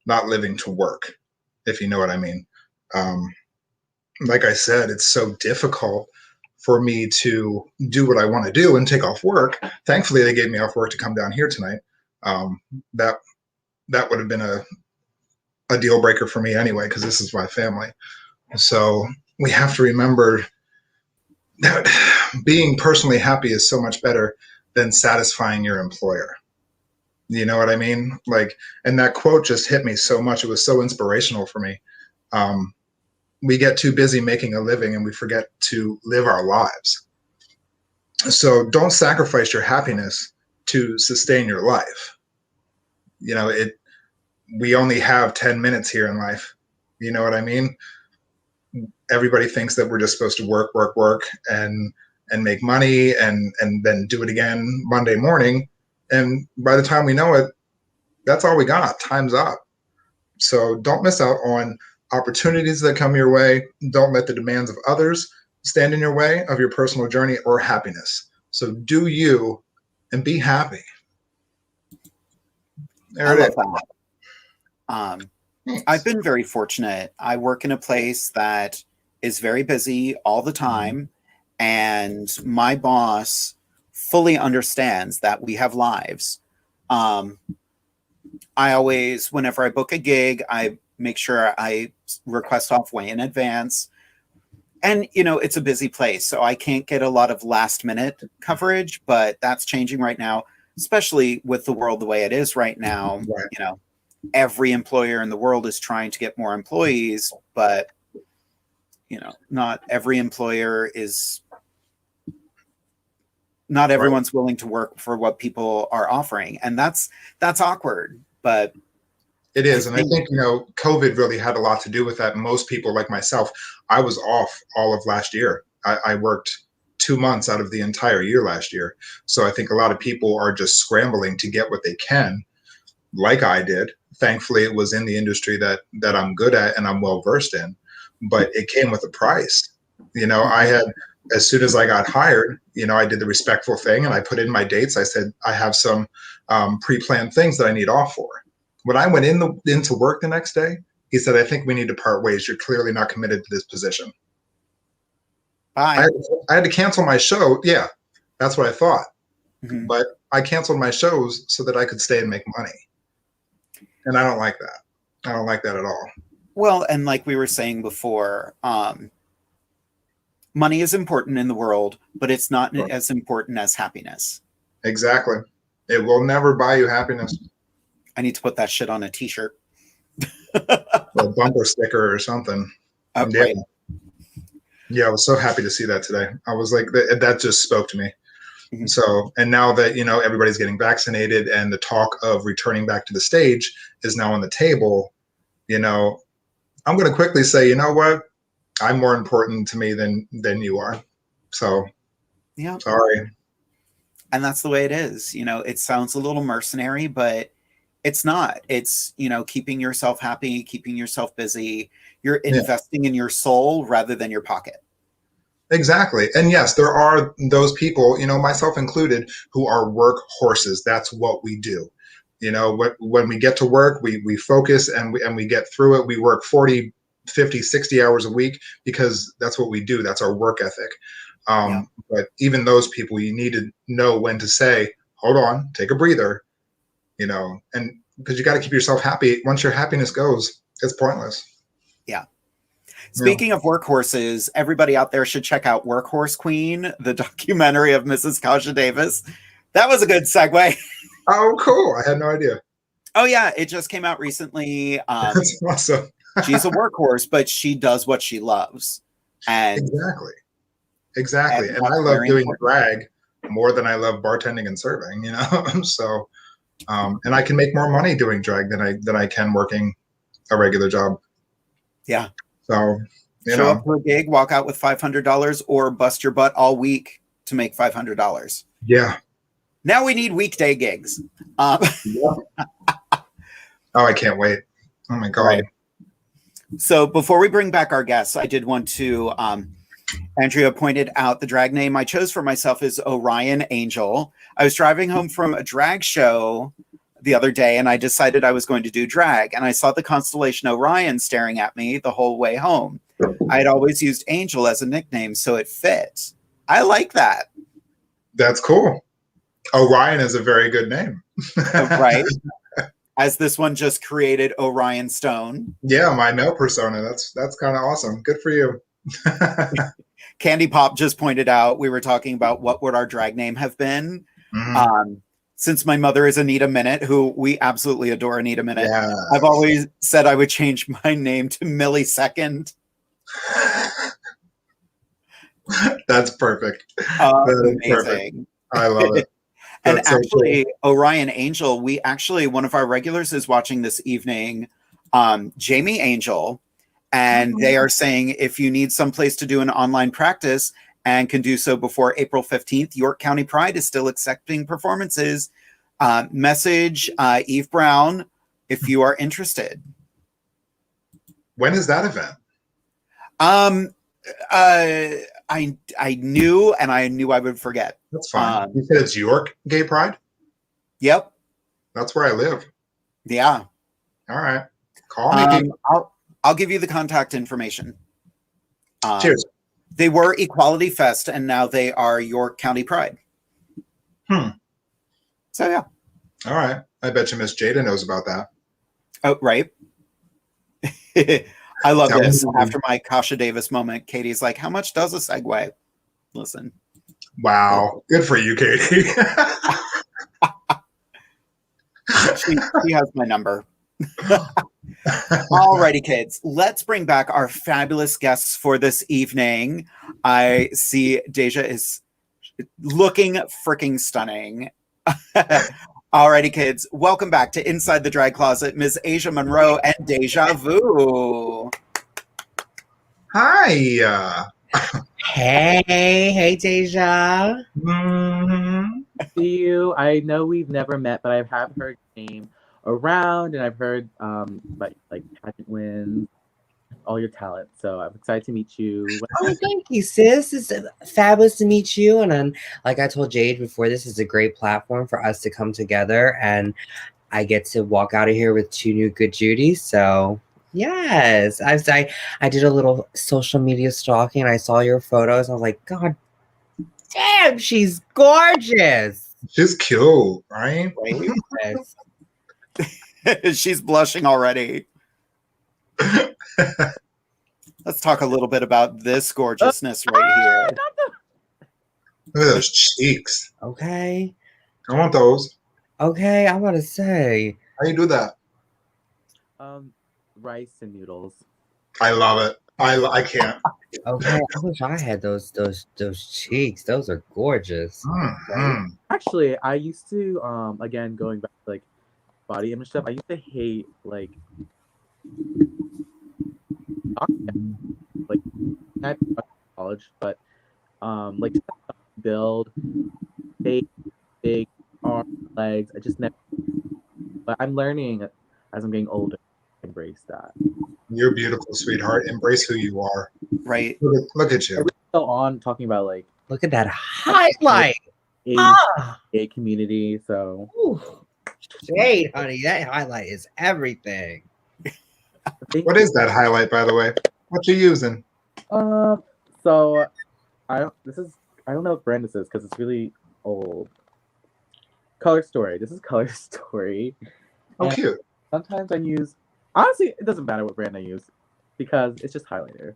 not living to work, if you know what I mean. Like I said, it's so difficult for me to do what I want to do and take off work. Thankfully, they gave me off work to come down here tonight. That would have been a deal breaker for me anyway, because this is my family. So we have to remember that being personally happy is so much better than satisfying your employer. You know what I mean? Like, and that quote just hit me so much. It was so inspirational for me. We get too busy making a living and we forget to live our lives. So don't sacrifice your happiness to sustain your life. You know, we only have 10 minutes here in life. You know what I mean? Everybody thinks that we're just supposed to work, and make money and then do it again Monday morning. And by the time we know it, that's all we got. Time's up. So don't miss out on opportunities that come your way. Don't let the demands of others stand in your way of your personal journey or happiness. So do you and be happy. I love that. I've been very fortunate. I work in a place that is very busy all the time, and my boss fully understands that we have lives. I always, whenever I book a gig, I make sure I request off way in advance. And, you know, it's a busy place, so I can't get a lot of last minute coverage, but that's changing right now, especially with the world the way it is right now. Right. You know, every employer in the world is trying to get more employees, but, you know, not every employer is, not everyone's willing to work for what people are offering. And that's awkward, but it is. And I think, you know, COVID really had a lot to do with that. Most people like myself, I was off all of last year. I worked 2 months out of the entire year last year. So I think a lot of people are just scrambling to get what they can, like I did. Thankfully, it was in the industry that I'm good at and I'm well versed in, but it came with a price. You know, I had, as soon as I got hired, you know, I did the respectful thing and I put in my dates. I said, I have some pre-planned things that I need off for. When I went into work the next day, he said, I think we need to part ways. You're clearly not committed to this position. Bye. I had to cancel my show. Yeah, that's what I thought. Mm-hmm. But I canceled my shows so that I could stay and make money. And I don't like that. I don't like that at all. Well, and like we were saying before, money is important in the world, but it's not as important as happiness. Exactly. It will never buy you happiness. I need to put that shit on a t-shirt. A bumper sticker or something. Right. Yeah, I was so happy to see that today. I was like, that just spoke to me. Mm-hmm. So, and now that, you know, everybody's getting vaccinated and the talk of returning back to the stage is now on the table, you know, I'm going to quickly say, you know what? I'm more important to me than you are. So, yeah, sorry. And that's the way it is. You know, it sounds a little mercenary, but it's not. It's, you know, keeping yourself happy, keeping yourself busy. You're investing in your soul rather than your pocket. Exactly. And yes, there are those people, you know, myself included, who are work horses. That's what we do. You know, when we get to work, we focus and we get through it. We work 40, 50, 60 hours a week because that's what we do. That's our work ethic. But even those people, you need to know when to say, hold on, take a breather, you know, and because you got to keep yourself happy. Once your happiness goes, it's pointless. Yeah. Speaking of workhorses, everybody out there should check out Workhorse Queen, the documentary of Mrs. Kasha Davis. That was a good segue. Oh, cool. I had no idea. Oh, yeah. It just came out recently. That's awesome. She's a workhorse, but she does what she loves. And Exactly. And I love doing drag more than I love bartending and serving, you know? So, and I can make more money doing drag than I can working a regular job. Yeah. So, show up to a gig, walk out with $500, or bust your butt all week to make $500. Yeah. Now we need weekday gigs. Yeah. Oh, I can't wait. Oh my God. Right. So before we bring back our guests, I did want to, Andrea pointed out the drag name I chose for myself is Orion Angel. I was driving home from a drag show the other day and I decided I was going to do drag, and I saw the constellation Orion staring at me the whole way home. I had always used Angel as a nickname, so it fit. I like that. That's cool. Orion is a very good name. Right? As this one just created Orion Stone. Yeah, my no persona. That's kind of awesome. Good for you. Candy Pop just pointed out, we were talking about what would our drag name have been. Mm-hmm. Since my mother is Anita Minute, who we absolutely adore Anita Minute, Yes. I've always said I would change my name to Millisecond. That's perfect. Amazing. Perfect. I love it. And That's so actually, Orion Angel, one of our regulars is watching this evening, Jamie Angel, and they are saying if you need some place to do an online practice and can do so before April 15th, York County Pride is still accepting performances. Message Eve Brown if you are interested. When is that event? I knew, and I knew I would forget. That's fine. You said it's York Gay Pride? Yep. That's where I live. Yeah. All right. Call me. I'll give you the contact information. Cheers. They were Equality Fest, and now they are York County Pride. So, yeah. All right. I bet you Miss Jada knows about that. Oh, right. I love That this. was- After my Kasha Davis moment, Katie's like, how much does a segue? Listen. Wow. Good for you, Katie. She has my number. Alrighty, kids. Let's bring back our fabulous guests for this evening. I see DEJA is looking freaking stunning. Alrighty, kids. Welcome back to Inside the Drag Closet, Ms. Asia Monroe and Deja Vu. Hi. Hey, Deja. See you. I know we've never met, but I have heard your name around, and I've heard like pageant wins, all your talent. So I'm excited to meet you. Oh, thank you, sis. It's fabulous to meet you. And then, like I told Jade before, this is a great platform for us to come together, and I get to walk out of here with 2 new good Judys. So yes, I did a little social media stalking, and I saw your photos. I was like, God damn, she's gorgeous. She's cute, right? Yes. She's blushing already. Let's talk a little bit about this gorgeousness right here. Look at those cheeks. Okay. I want those. Okay, I'm about to say. How you do that? Rice and noodles. I love it. I can't. Okay, I wish I had those cheeks. Those are gorgeous. Mm-hmm. Actually, I used to again going back to like body image stuff. I used to hate like at college, but like build big arms, legs. I just never. But I'm learning as I'm getting older to embrace that. You're beautiful, sweetheart. Embrace who you are. Right. Look at you. We're still on talking about like Look at that highlight. A community. So Ooh. Jade, honey, that highlight is everything. What is that highlight, by the way? What you using? So I don't know what brand this is because it's really old. Color Story. This is Color Story. Oh, And cute. sometimes I use, honestly, it doesn't matter what brand I use because it's just highlighter.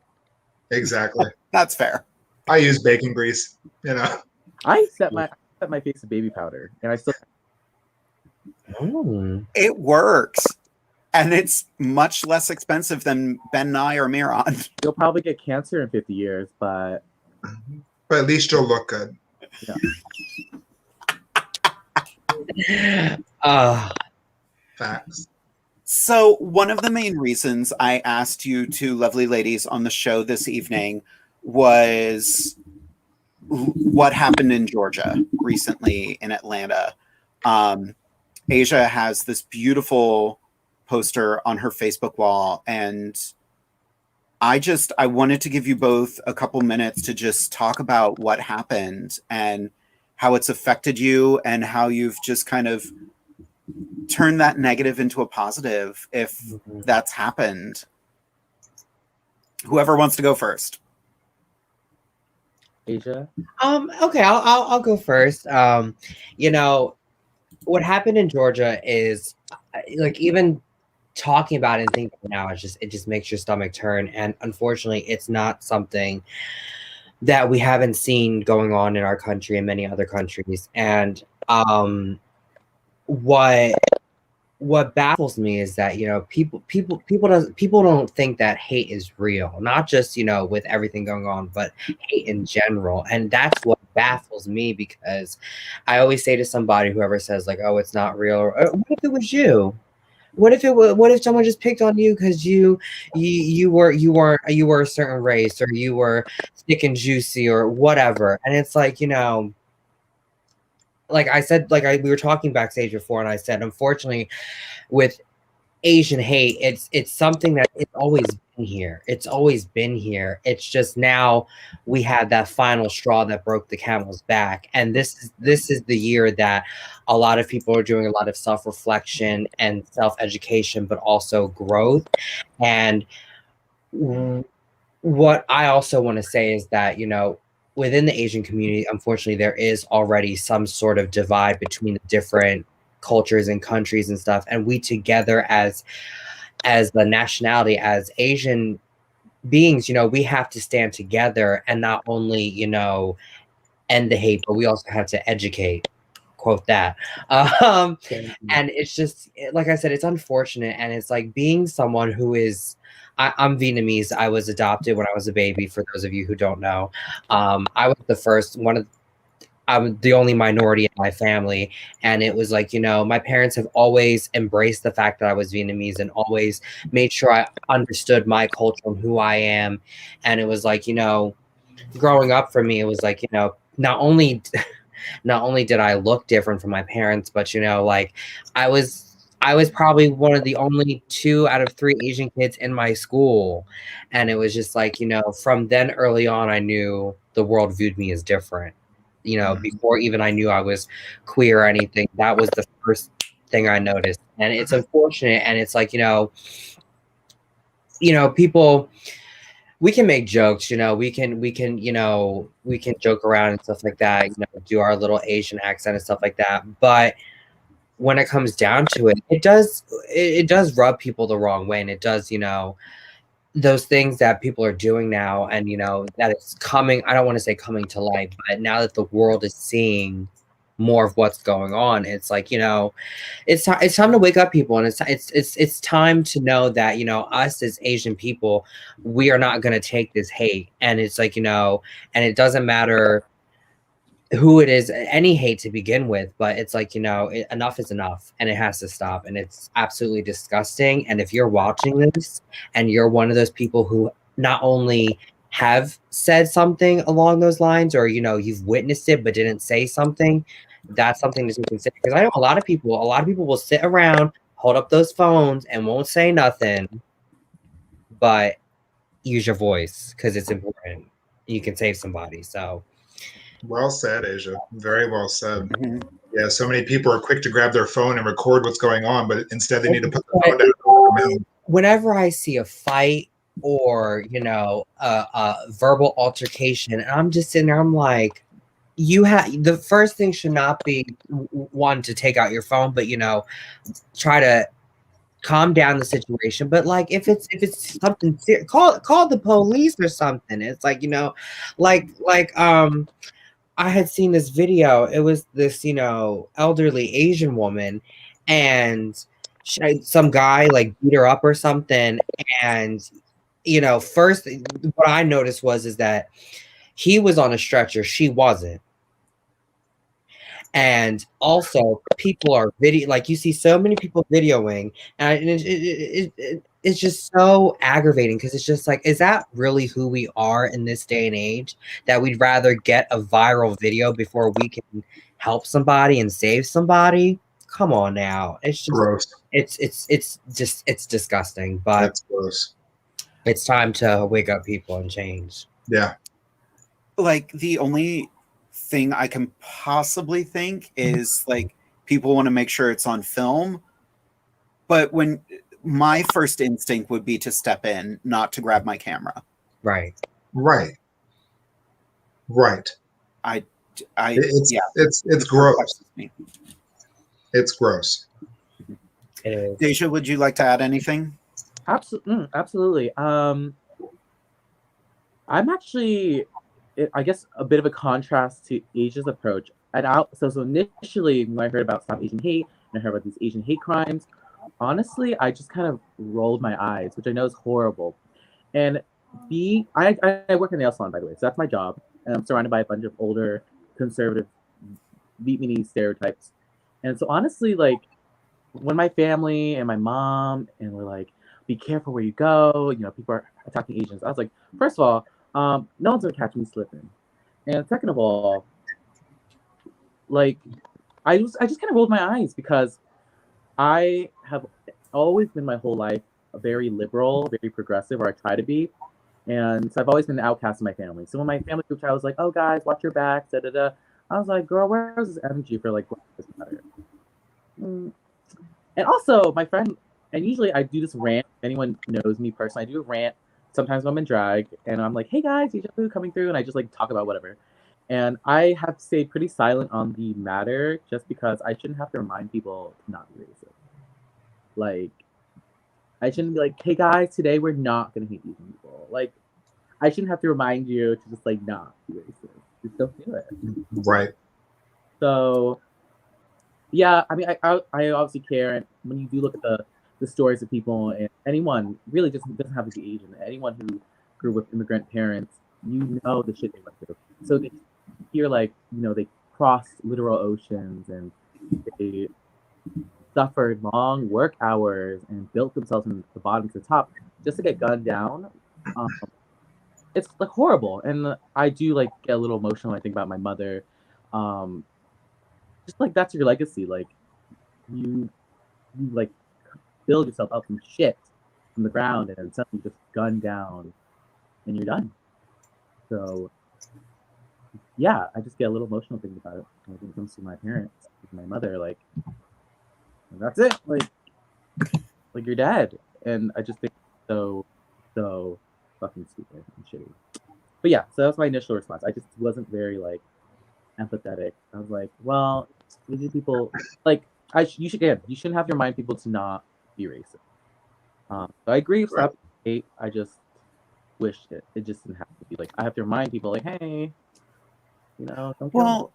Exactly. That's fair. I use baking grease, you know. I set my face with baby powder, and I still. It works. And it's much less expensive than Ben Nye or Miron. You'll probably get cancer in 50 years, but at least you'll look good. Yeah. Facts. So one of the main reasons I asked you two lovely ladies on the show this evening was what happened in Georgia recently in Atlanta. Asia has this beautiful poster on her Facebook wall, and I wanted to give you both a couple minutes to just talk about what happened and how it's affected you and how you've just kind of turned that negative into a positive if that's happened. Whoever wants to go first. Asia? Okay, I'll go first. You know, what happened in Georgia is like, even talking about it and thinking now, it just makes your stomach turn. And unfortunately, it's not something that we haven't seen going on in our country and many other countries. And what baffles me is that, you know, people don't think that hate is real, not just, you know, with everything going on, but hate in general. And that's what baffles me, because I always say to somebody, whoever says like, oh, it's not real, or what if it was you? What if someone just picked on you because you were a certain race, or you were thick and juicy or whatever? And it's like, you know, like I said, we were talking backstage before, and I said, unfortunately, with Asian hate, it's something that it's always been here. It's always been here. It's just now we had that final straw that broke the camel's back, and this is the year that a lot of people are doing a lot of self-reflection and self-education, but also growth. And what I also want to say is that, you know, within the Asian community, unfortunately, there is already some sort of divide between the different cultures and countries and stuff. And we together as the nationality, as Asian beings, you know, we have to stand together and not only, you know, end the hate, but we also have to educate. Quote that. And it's just, like I said, it's unfortunate. And it's like, being someone who is, I'm Vietnamese. I was adopted when I was a baby, for those of you who don't know. I was the first one I'm the only minority in my family. And it was like, you know, my parents have always embraced the fact that I was Vietnamese and always made sure I understood my culture and who I am. And it was like, you know, growing up for me, it was like, you know, not only did I look different from my parents, but, you know, like I was probably one of the only 2 out of 3 Asian kids in my school. And it was just like, you know, from then early on, I knew the world viewed me as different. You know, before even I knew I was queer or anything, that was the first thing I noticed. And it's unfortunate. And it's like, you know, people, we can make jokes, you know, we can joke around and stuff like that, you know, do our little Asian accent and stuff like that. But when it comes down to it, it does rub people the wrong way. And it does, you know, those things that people are doing now, and, you know, that it's coming, I don't want to say coming to light, but now that the world is seeing more of what's going on, it's like, you know, it's time to wake up, people. And it's time to know that, you know, us as Asian people, we are not going to take this hate. And it's like, you know, and it doesn't matter who it is, any hate to begin with, but it's like, you know, enough is enough, and it has to stop. And it's absolutely disgusting. And if you're watching this and you're one of those people who not only have said something along those lines, or, you know, you've witnessed it but didn't say something, that's something to consider. Because I know a lot of people will sit around, hold up those phones, and won't say nothing, but use your voice because it's important. You can save somebody. So well said, Asia. Very well said. Yeah, so many people are quick to grab their phone and record what's going on, but instead they need to put the phone down. Whenever I see a fight or, you know, a verbal altercation, and I'm just sitting there, I'm like, the first thing should not be one to take out your phone, but, you know, try to calm down the situation. But like if it's something call the police or something. It's like, you know, like I had seen this video. It was this, you know, elderly Asian woman, and some guy like beat her up or something. And you know, first what I noticed is that he was on a stretcher, she wasn't. And also, people are like you see so many people videoing, and it's just so aggravating because it's just like, is that really who we are in this day and age? That we'd rather get a viral video before we can help somebody and save somebody? Come on now, it's just gross. It's disgusting. But that's gross. It's time to wake up people and change. Yeah. Like the only thing I can possibly think is like people want to make sure it's on film, but when my first instinct would be to step in, not to grab my camera. Right. It's gross. It's gross. DEJA, would you like to add anything? Absolutely. I'm actually, I guess, a bit of a contrast to Asia's approach. And so initially, when I heard about Stop Asian Hate, and I heard about these Asian hate crimes, honestly, I just kind of rolled my eyes, which I know is horrible. And I work in a nail salon, by the way, so that's my job. And I'm surrounded by a bunch of older, conservative, Vietnamese stereotypes. And so honestly, like, when my family and my mom and we're like, be careful where you go, you know, people are attacking Asians, I was like, first of all, no one's gonna catch me slipping. And second of all, like, I just kind of rolled my eyes because I have always been my whole life a very liberal, very progressive, or I try to be. And so I've always been the outcast in my family. So when my family group chat was like, oh guys, watch your backs, da da da, I was like, girl, where's this energy for like, what does it matter? And also my friend, and usually I do this rant, if anyone knows me personally, I do a rant sometimes when I'm in drag, and I'm like, hey guys, DEJA coming through, and I just like talk about whatever. And I have stayed pretty silent on the matter just because I shouldn't have to remind people to not be racist. Like, I shouldn't be like, hey guys, today we're not gonna hate Asian people. Like, I shouldn't have to remind you to just like not be racist. Just don't do it. Right. So, yeah, I mean, I obviously care, and when you do look at the stories of people, and anyone really just doesn't have to be Asian, anyone who grew with immigrant parents, you know the shit they went through. So they hear like, you know, they crossed literal oceans and they suffered long work hours and built themselves from the bottom to the top just to get gunned down. It's like horrible, and I do like get a little emotional when I think about my mother. Just like that's your legacy, like you like build yourself up from shit from the ground and then suddenly just gunned down and you're done. So yeah, I just get a little emotional thinking about it when it comes to my parents, my mother, like, that's it, like you're dead. And I just think so fucking stupid and shitty. But yeah, so that was my initial response. I just wasn't very like empathetic. I was like, well, these people, like, you shouldn't have to remind people to not be racist. So I agree with Stop Hate. I just wish it just didn't have to be like, I have to remind people like, hey, you know, don't kill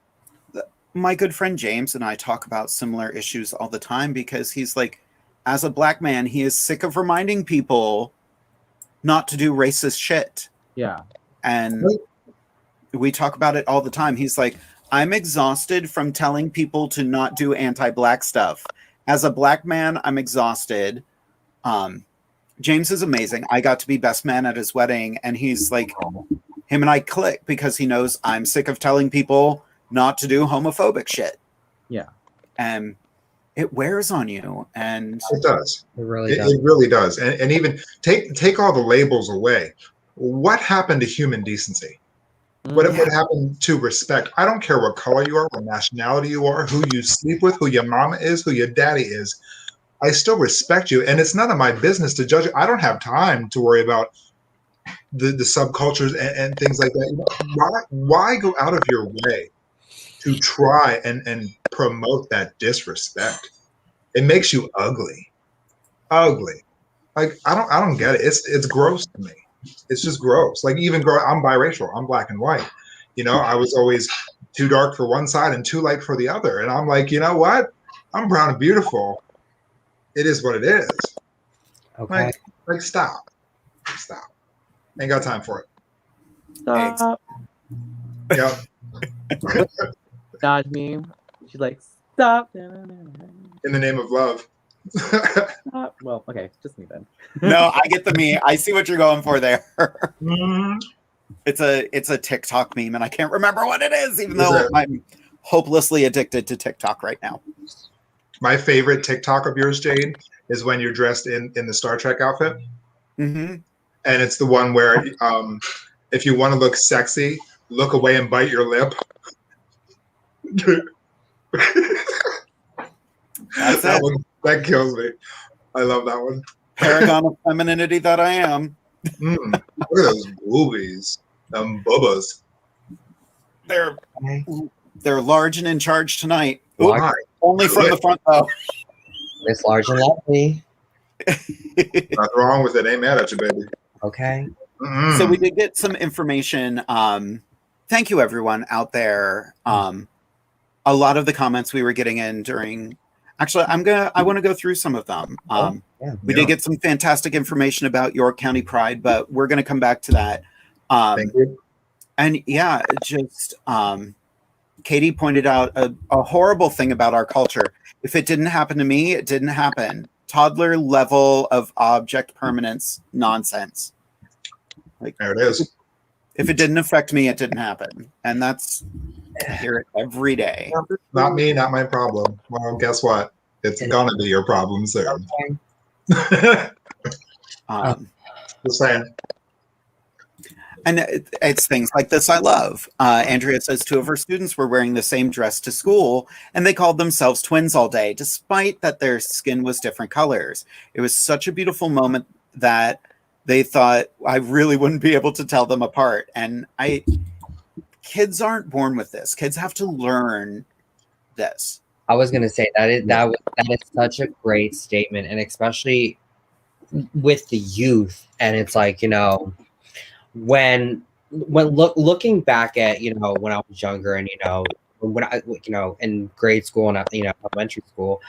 me. My good friend James and I talk about similar issues all the time because he's like, as a black man, he is sick of reminding people not to do racist shit. Yeah. And we talk about it all the time. He's like, I'm exhausted from telling people to not do anti-black stuff. As a black man, I'm exhausted. James is amazing. I got to be best man at his wedding, and he's like, him and I click because he knows I'm sick of telling people not to do homophobic shit. Yeah. And it wears on you. And it does. It really does. It really does. And even take all the labels away. What happened to human decency? What happened to respect? I don't care what color you are, what nationality you are, who you sleep with, who your mama is, who your daddy is. I still respect you, and it's none of my business to judge you. I don't have time to worry about the subcultures and things like that. Why go out of your way to try and promote that disrespect? It makes you ugly. ugly. Like I don't get it. It's gross to me. It's just gross. Like even I'm biracial. I'm black and white. You know, I was always too dark for one side and too light for the other. And I'm like, you know what? I'm brown and beautiful. It is what it is. Okay. Like stop. Ain't got time for it. Stop. Yep. Dodge me. She's like, stop. In the name of love. Stop. Well, okay, just me then. No, I get the meme. I see what you're going for there. Mhm. It's a TikTok meme, and I can't remember what it is, even though I'm hopelessly addicted to TikTok right now. My favorite TikTok of yours, Jade, is when you're dressed in the Star Trek outfit. Mm-hmm. And it's the one where if you want to look sexy, look away and bite your lip. That's it. That kills me. I love that one. Paragon of femininity that I am. Look at those boobies. Bubbas. They're large and in charge tonight. Large. Only from the front, though. It's large and lovely. Nothing wrong with it. Ain't mad at you, baby. Okay. So we did get some information. Thank you, everyone out there. A lot of the comments we were getting in during. Actually, I want to go through some of them. We did get some fantastic information about York County Pride, but we're going to come back to that. Thank you. And yeah, just Katie pointed out a horrible thing about our culture. If it didn't happen to me, it didn't happen. Toddler level of object permanence nonsense. Like, there it is. If it didn't affect me, it didn't happen. And that's, I hear it every day. Not me, not my problem. Well, guess what? It's gonna be your problem soon. Just saying. And it's things like this I love. Andrea says 2 of her students were wearing the same dress to school, and they called themselves twins all day, despite that their skin was different colors. It was such a beautiful moment that they thought I really wouldn't be able to tell them apart. And kids aren't born with this. Kids have to learn this. I was gonna say that is such a great statement, and especially with the youth. And it's like, you know, when looking back at, you know, when I was younger, and when I, in grade school and elementary school,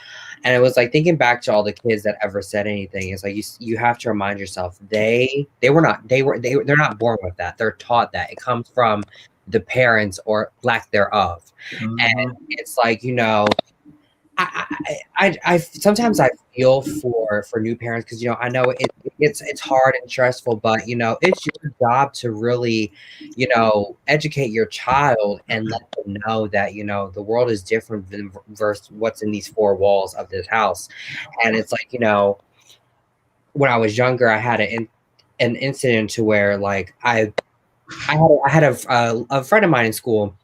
and it was like thinking back to all the kids that ever said anything. It's like you have to remind yourself they're not born with that. They're taught that. It comes from the parents or lack thereof. Mm-hmm. And it's like, you know, I sometimes I feel for new parents, because, you know, I know it's hard and stressful, but, you know, it's your job to really, you know, educate your child and let them know that, you know, the world is different than versus what's in these 4 walls of this house. And it's like, you know, when I was younger, I had an incident to where, like, I had a friend of mine in school,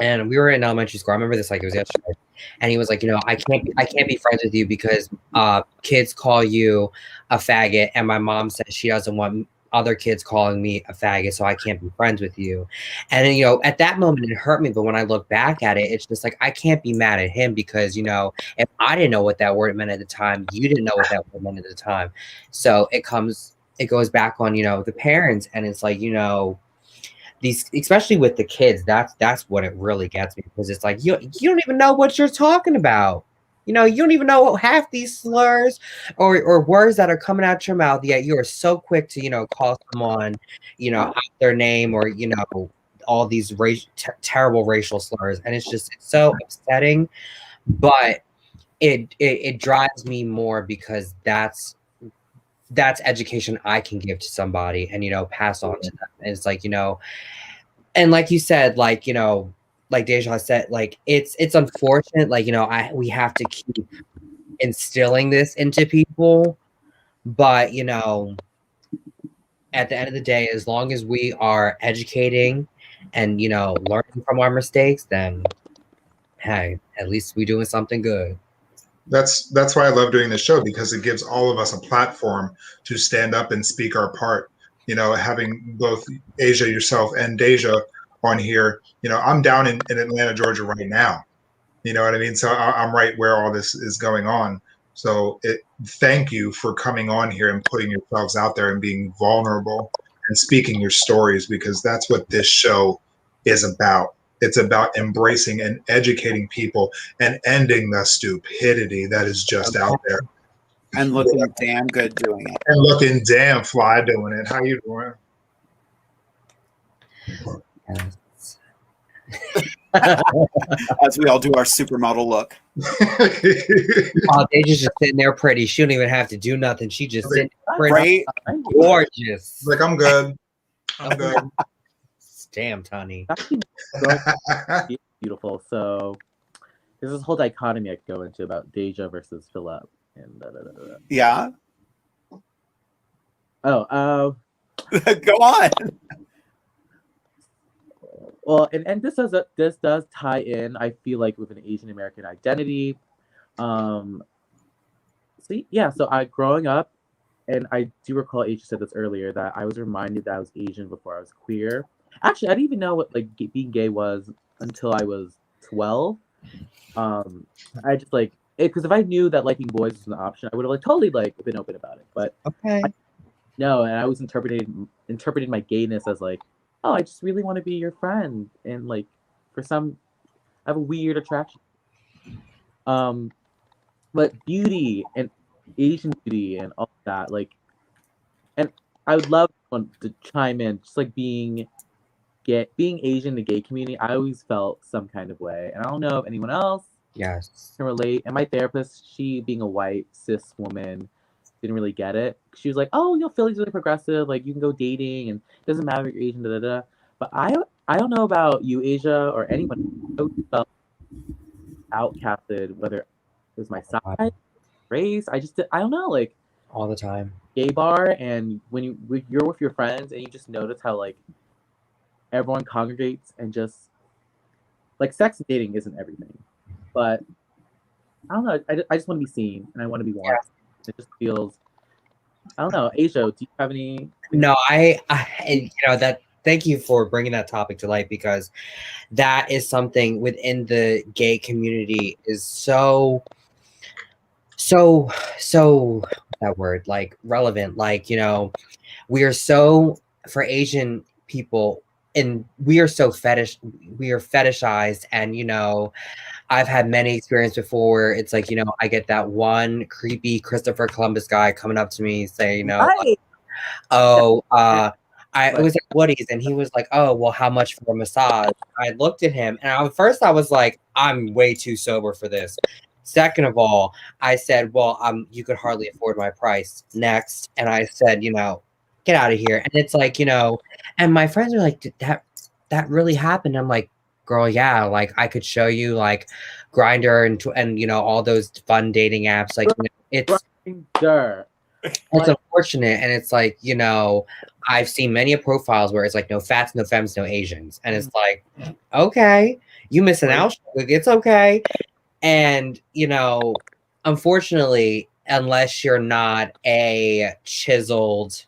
and we were in elementary school. I remember this like it was yesterday. And he was like, you know, I can't be friends with you because kids call you a faggot, and my mom says she doesn't want other kids calling me a faggot, so I can't be friends with you. And then, you know, at that moment it hurt me, but when I look back at it, it's just like I can't be mad at him, because, you know, if I didn't know what that word meant at the time, you didn't know what that word meant at the time. So it goes back on, you know, the parents, and it's like, you know, these, especially with the kids, that's what it really gets me, because it's like you don't even know what you're talking about. You know, you don't even know half these slurs or words that are coming out your mouth, yet you are so quick to, you know, call someone, you know, out their name, or, you know, all these terrible racial slurs. And it's so upsetting, but it drives me more, because that's education I can give to somebody and, you know, pass on to them. And it's like, you know, and like you said, like, you know, like DEJA said, like, it's unfortunate, like, you know, we have to keep instilling this into people, but, you know, at the end of the day, as long as we are educating and, you know, learning from our mistakes, then hey, at least we're doing something good. That's why I love doing this show, because it gives all of us a platform to stand up and speak our part. You know, having both Asia, yourself, and DEJA on here, you know, I'm down in Atlanta, Georgia right now. You know what I mean? So I'm right where all this is going on. So thank you for coming on here and putting yourselves out there and being vulnerable and speaking your stories, because that's what this show is about. It's about embracing and educating people and ending the stupidity that is just out there. And looking damn good doing it. And looking damn fly doing it. How you doing? Yes. As we all do our supermodel look. Oh, they just sitting there pretty. She don't even have to do nothing. She just sitting there pretty. Right? Gorgeous. Like, I'm good. I'm good. Damn, Tony. Beautiful. So there's this whole dichotomy I could go into about DEJA versus Philip. And Yeah. Oh, go on. Well, and this does tie in, I feel like, with an Asian American identity. So I growing up, and I do recall Asia said this earlier, that I was reminded that I was Asian before I was queer. Actually, I didn't even know what being gay was until I was 12. I just because if I knew that liking boys was an option, I would have totally been open about it. But okay, no, and I was interpreting my gayness as oh, I just really want to be your friend, and for some, I have a weird attraction. But beauty and Asian beauty and all that, and I would love someone to chime in, just being Asian in the gay community. I always felt some kind of way, and I don't know if anyone else can relate. And my therapist, she being a white cis woman, didn't really get it. She was like, "Oh, Philly's really progressive. You can go dating, and it doesn't matter if you're Asian." Da da da. But I don't know about you, Asia, or anyone. I felt outcasted, whether it was my size, race. I don't know. All the time. Gay bar, and when you're with your friends, and you just notice how everyone congregates and just sex and dating isn't everything, but I don't know. I just want to be seen, and I want to be wanted. Yeah. It just feels. I don't know. Asia, do you have any? No, thank you for bringing that topic to light, because that is something within the gay community is so that word, relevant. We are so, for Asian people, and we are fetishized, and I've had many experiences before where it's I get that one creepy Christopher Columbus guy coming up to me saying, right. I was at Woody's, and he was like, "Oh, well, how much for a massage?" I looked at him, and at first I was like, "I'm way too sober for this." Second of all, I said, "Well, you could hardly afford my price." Next, and I said, "Get out of here." And it's and my friends are like, "Did that really happen?" I'm like, "Girl, yeah, I could show you Grindr and all those fun dating apps. It's Grindr. It's unfortunate, and it's I've seen many profiles where it's no fats, no femmes, no Asians, and it's okay, you missing out. It's okay, and unfortunately, unless you're not a chiseled,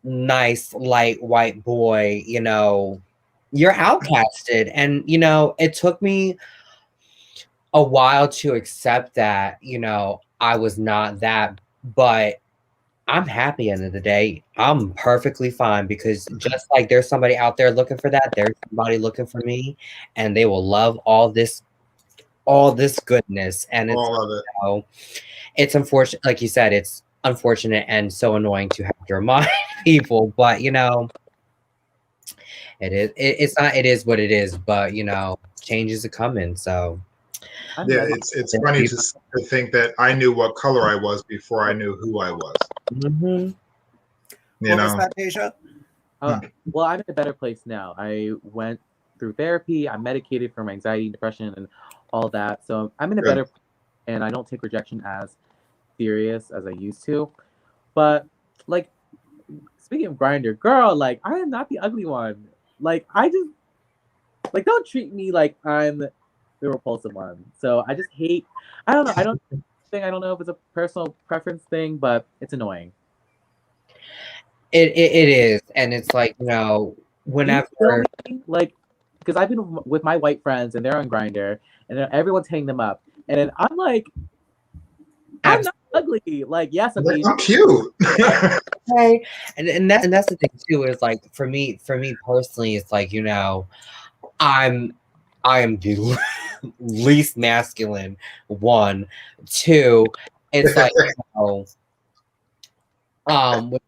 nice, light white boy, you're outcasted, and it took me a while to accept that I was not that. But I'm happy end of the day. I'm perfectly fine, because just there's somebody out there looking for that, there's somebody looking for me, and they will love all this goodness. And it's it's unfortunate, like you said, it's unfortunate and so annoying to have to remind people, but it is what it is, but changes are coming, so yeah, it's funny to think that I knew what color I was before I knew who I was. Mm-hmm. What was that, Deja? Well, I'm in a better place now. I went through therapy. I'm medicated for my anxiety, depression, and all that. So I'm in a better place, and I don't take rejection as serious as I used to. But speaking of Grindr, girl, I am not the ugly one. I just don't treat me like I'm the repulsive one. So I just hate. I don't know. I don't know if it's a personal preference thing, but it's annoying. It is, and it's whenever because I've been with my white friends and they're on Grindr and everyone's hitting them up, and then I'm I'm not ugly. Like, yes, I'm I'm cute. Okay. And that's the thing too, is like for me personally, it's like, you know, I am the least masculine. One. Two, it's like, you know,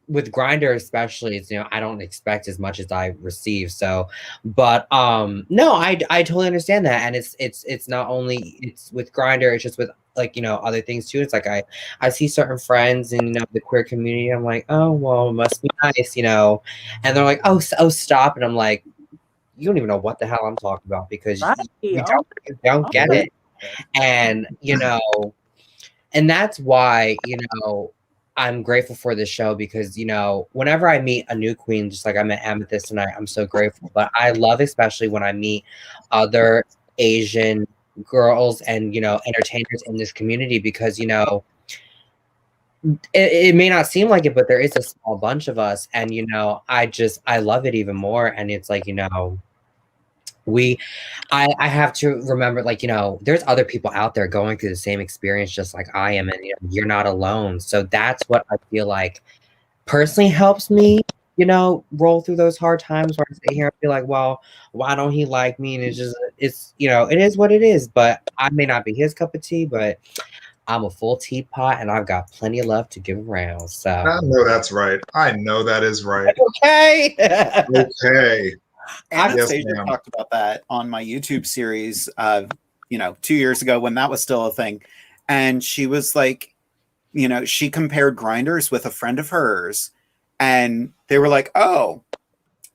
with Grinder especially, it's, you know, I don't expect as much as I receive. So, but no, I totally understand that. And it's not only it's with Grinder, it's just with, like, you know, other things too. It's like I see certain friends in, you know, the queer community. I'm like, oh well, it must be nice, you know. And they're like, oh stop. And I'm like, you don't even know what the hell I'm talking about, because you don't get it. And, you know, and that's why, you know, I'm grateful for this show, because, you know, whenever I meet a new queen, just like I met Amethyst tonight, I'm so grateful. But I love, especially when I meet other Asian girls and, you know, entertainers in this community, because, you know, it may not seem like it, but there is a small bunch of us. And, you know, I love it even more. And it's like, you know, I have to remember, like, you know, there's other people out there going through the same experience just like I am, and, you know, you're not alone. So that's what I feel like personally helps me, you know, roll through those hard times where I sit here and feel like, well, why don't he like me? And it's, you know, it is what it is. But I may not be his cup of tea, but I'm a full teapot and I've got plenty of love to give around. So I know that's right. I know that is right. Okay. Okay. Anastasia talked about that on my YouTube series, you know, 2 years ago when that was still a thing. And she was like, you know, she compared Grinders with a friend of hers. And they were like, oh,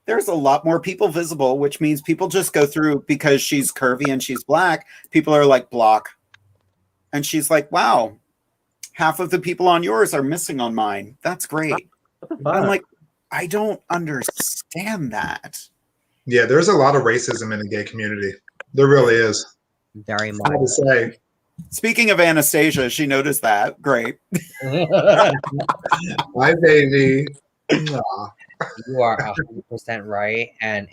there's a lot more people visible, which means people just go through because she's curvy and she's black. People are like, block. And she's like, wow, half of the people on yours are missing on mine. That's great. I'm like, I don't understand that. Yeah, there's a lot of racism in the gay community. There really is. Very much. Hard to say. Speaking of Anastasia, she noticed that. Great. Hi, baby. You are 100% right, and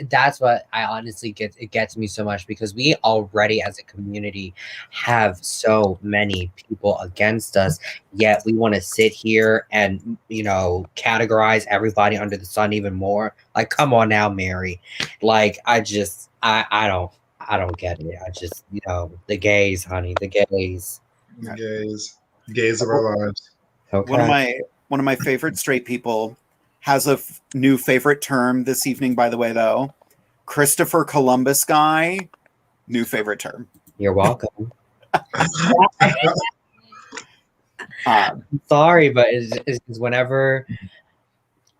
that's what I honestly gets me so much, because we already as a community have so many people against us, yet we want to sit here and, you know, categorize everybody under the sun even more. Like, come on now, Mary. Like, I don't get it. I just, you know, the gays, honey, the gays. Gays of our lives. Okay. One of my favorite straight people has a new favorite term this evening, by the way, though. Christopher Columbus guy, new favorite term. You're welcome. Sorry, but it's whenever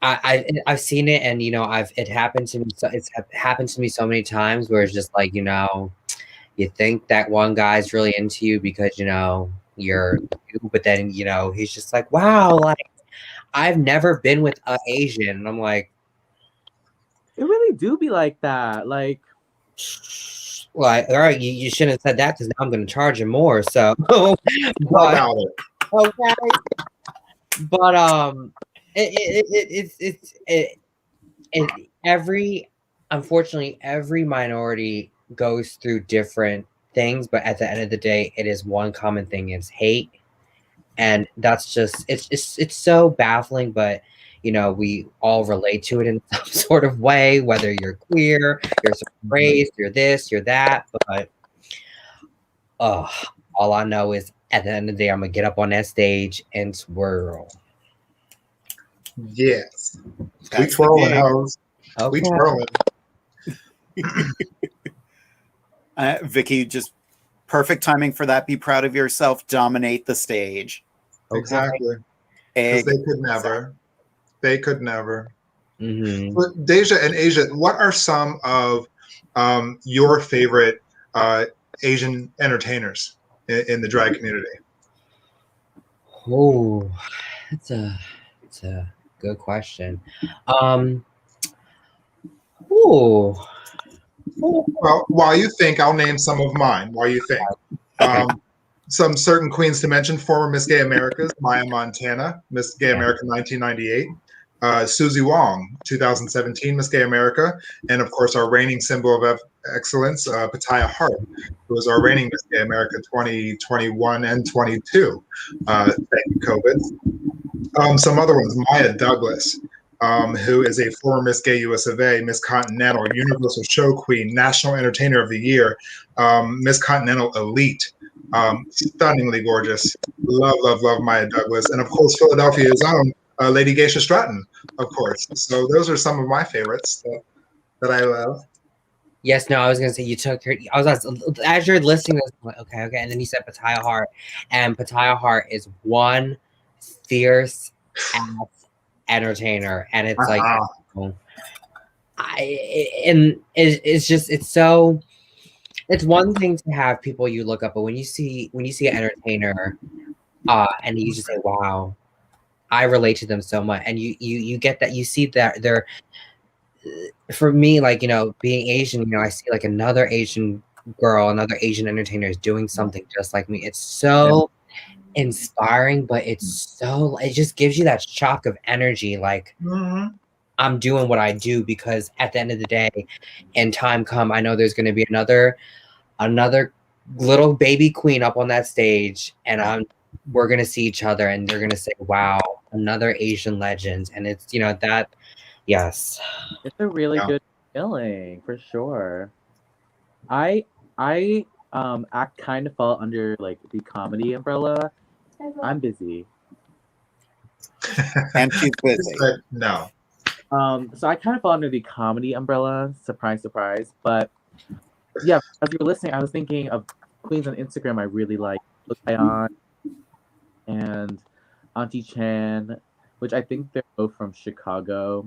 I've seen it, and, you know, it happened to me. So it's happened to me so many times where it's just like, you know, you think that one guy's really into you because, you know, but then, you know, he's just like, wow, like, I've never been with an Asian. And I'm like, it really do be like that. Like, all right, you shouldn't have said that, because now I'm going to charge you more. So, okay. But unfortunately, every minority goes through different things, but at the end of the day, it is one common thing: it's hate. And that's just, it's so baffling, but, you know, we all relate to it in some sort of way, whether you're queer, you're race, you're this, you're that. But all I know is at the end of the day, I'm going to get up on that stage and swirl. Yes. We twirling, hoes. Okay. We twirling. Vicky, just perfect timing for that. Be proud of yourself. Dominate the stage. Exactly. Because they could never. They could never. Mm-hmm. But Deja and Asia, what are some of your favorite Asian entertainers in the drag community? Oh, it's a good question. Well, while you think, I'll name some of mine. While you think. Some certain queens to mention: former Miss Gay Americas, Maya Montana, Miss Gay America 1998, Susie Wong, 2017 Miss Gay America, and of course our reigning symbol of excellence, Pattaya Hart, who was our reigning Miss Gay America 2021 and 22. Thank you, COVID. Some other ones, Maya Douglas, who is a former Miss Gay US of A, Miss Continental, Universal Show Queen, National Entertainer of the Year, Miss Continental Elite. Stunningly gorgeous. Love, love, love Maya Douglas. And of course, Philadelphia's own Lady Geisha Stratton, of course. So those are some of my favorites that I love. Yes, no, I was gonna say you took her. I was as you're listing this, I'm like, okay, and then you said Pattaya Hart, and Pattaya Hart is one fierce ass entertainer, and it's like, it's one thing to have people you look up, but when you see an entertainer, and you just say, wow, I relate to them so much, and you get that, you see that they're, for me, like, you know, being Asian, you know, I see like another Asian girl, another Asian entertainer is doing something just like me. It's so inspiring, but it just gives you that shock of energy, like, I'm doing what I do because at the end of the day, in time come, I know there's going to be another little baby queen up on that stage, and we're going to see each other, and they're going to say, wow, another Asian legend. And it's, you know, that, yes, it's a really good feeling for sure. I kind of fall under like the comedy umbrella. I'm busy. And she's busy. No. So I kind of fall under the comedy umbrella. Surprise, surprise. But yeah, as you were listening, I was thinking of queens on Instagram I really like. Ayan and Auntie Chan, which I think they're both from Chicago.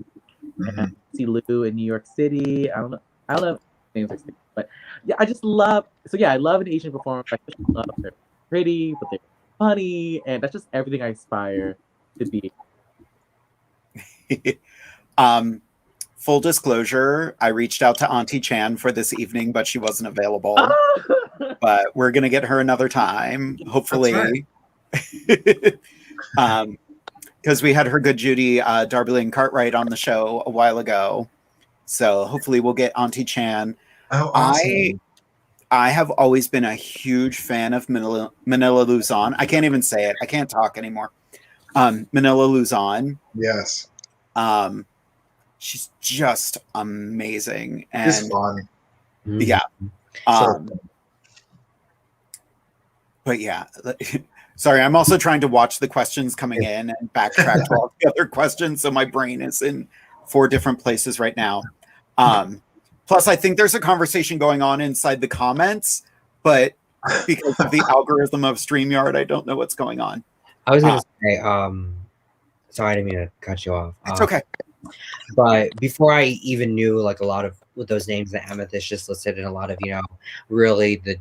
And see Lou in New York City. I don't know if names are sticky, but yeah, I just love. So yeah, I love an Asian performer. I just love they're pretty, but they're funny, and that's just everything I aspire to be. Full disclosure, I reached out to Auntie Chan for this evening, but she wasn't available. But we're gonna get her another time, hopefully. Because we had her good Judy Darby-Lynn Cartwright on the show a while ago. So hopefully we'll get Auntie Chan. Oh, awesome. I have always been a huge fan of Manila Luzon. I can't even say it. I can't talk anymore. Manila Luzon. Yes. She's just amazing. And it's fun. Yeah. But yeah. Sorry, I'm also trying to watch the questions coming in and backtrack to all the other questions. So my brain is in 4 different places right now. Plus, I think there's a conversation going on inside the comments, but because of the algorithm of StreamYard, I don't know what's going on. I was going to say, sorry, I didn't mean to cut you off. It's okay. But before I even knew like a lot of with those names that Amethyst just listed, and a lot of, you know, really the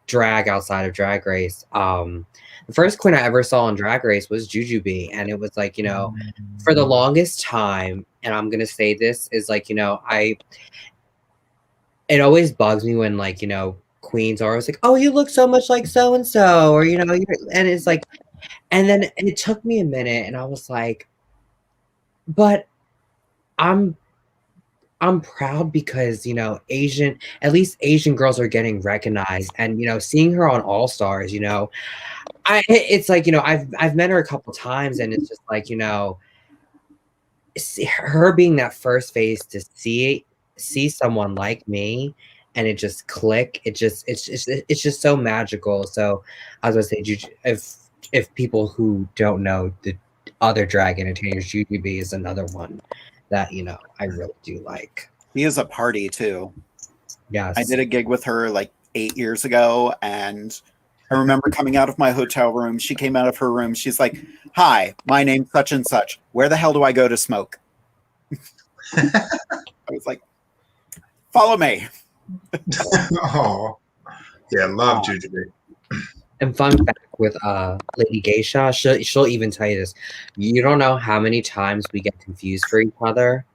drag outside of Drag Race, the first queen I ever saw on Drag Race was Jujubee, and it was like, you know, for the longest time, and I'm gonna say this is like, you know, it always bugs me when, like, you know, queens are always like, oh, you look so much like so and so, or, you know, and it's like, and then it took me a minute, and I was like, but I'm proud because, you know, at least Asian girls are getting recognized, and, you know, seeing her on All Stars, you know, it's like, you know, I've met her a couple times, and it's just like, you know, her being that first face to see someone like me, and it just click. It's just so magical. So I was gonna say, if people who don't know the other drag entertainers, Jujubee is another one that, you know, I really do like. He is a party too. Yes. I did a gig with her like 8 years ago, and I remember coming out of my hotel room. She came out of her room. She's like, "Hi, my name's such and such. Where the hell do I go to smoke?" I was like, "Follow me." Oh, yeah, love Jujubee. And fun fact with Lady Geisha, she'll even tell you this. You don't know how many times we get confused for each other.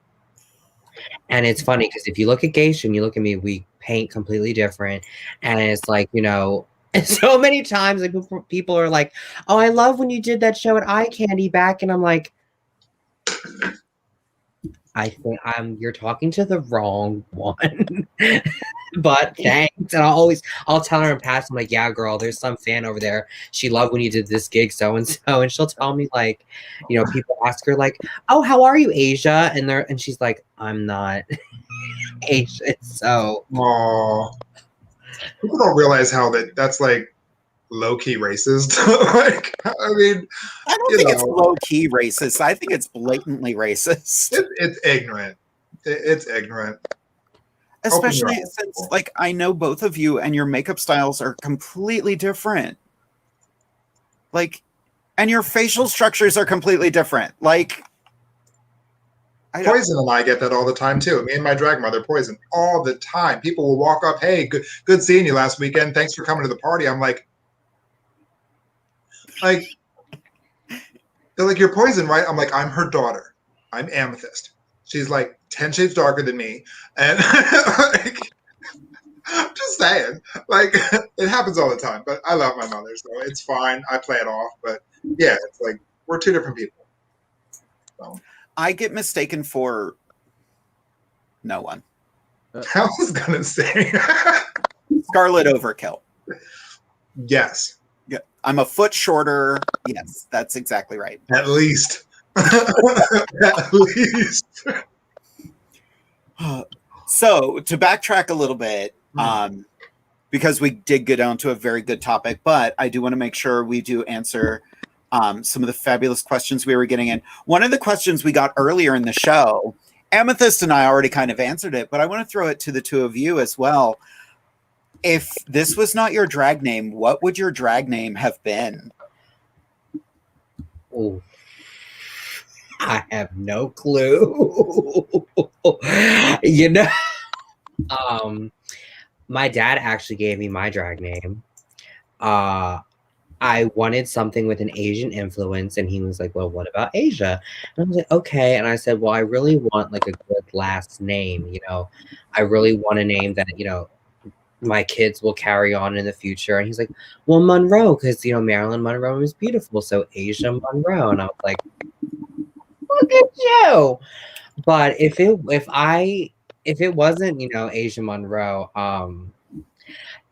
And it's funny because if you look at Geisha and you look at me, we paint completely different. And it's like, you know, and so many times like, people are like, oh, I love when you did that show at Eye Candy back. And I'm like, I think you're talking to the wrong one. But thanks. And I'll tell her in passing, like, yeah, girl, there's some fan over there. She loved when you did this gig, so and so. And she'll tell me, like, you know, people ask her, like, oh, how are you, Asia? And she's like, I'm not Asian. So people don't realize how that's like low-key racist. Like, I mean, I don't think it's low-key racist. I think it's blatantly racist. It's ignorant. It's ignorant. Especially since, like, I know both of you and your makeup styles are completely different. Like, and your facial structures are completely different. Like, Poison and I get that all the time too. Me and my drag mother, Poison, all the time. People will walk up, hey, good seeing you last weekend. Thanks for coming to the party. I'm like, they're like, you're Poison, right? I'm like, I'm her daughter. I'm Amethyst. She's like 10 shades darker than me. And like, I'm just saying, like, it happens all the time. But I love my mother, so it's fine. I play it off. But yeah, it's like, we're two different people. So. I get mistaken for no one. I was going to say Scarlet Overkill. Yes. Yeah, I'm a foot shorter. Yes, that's exactly right. At least. At least. So to backtrack a little bit, because we did get onto a very good topic, but I do want to make sure we do answer some of the fabulous questions we were getting in. One of the questions we got earlier in the show, Amethyst and I already kind of answered it, but I want to throw it to the two of you as well. If this was not your drag name, what would your drag name have been? Oh, I have no clue. You know, my dad actually gave me my drag name. I wanted something with an Asian influence, and he was like, well, what about Asia? And I was like, okay. And I said, well, I really want like a good last name. You know, I really want a name that, you know, my kids will carry on in the future. And he's like, well, Monroe, because, you know, Marilyn Monroe is beautiful. So Asia Monroe. And I was like, look at you. But if it wasn't, you know, Asia Monroe,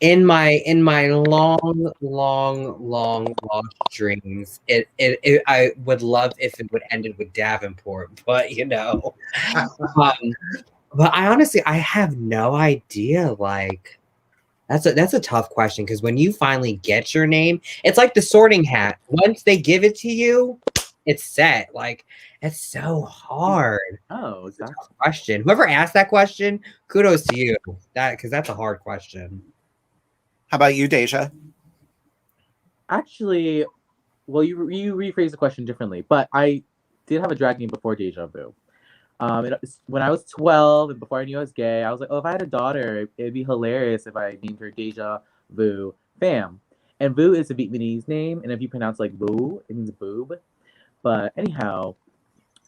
in my long lost dreams, I would love if it would ended with Davenport, but you know, but I have no idea. Like, that's a tough question, because when you finally get your name, it's like the Sorting Hat. Once they give it to you, it's set. Like, it's so hard. Oh, exactly. Question. Whoever asked that question, kudos to you. Because that's a hard question. How about you, Deja? Actually, well, you rephrased the question differently, but I did have a drag name before Deja Vu. When I was 12 and before I knew I was gay, I was like, oh, if I had a daughter, it'd be hilarious if I named her Deja Vu Fam. And Vu is a Vietnamese name, and if you pronounce like Vu, it means boob. But anyhow,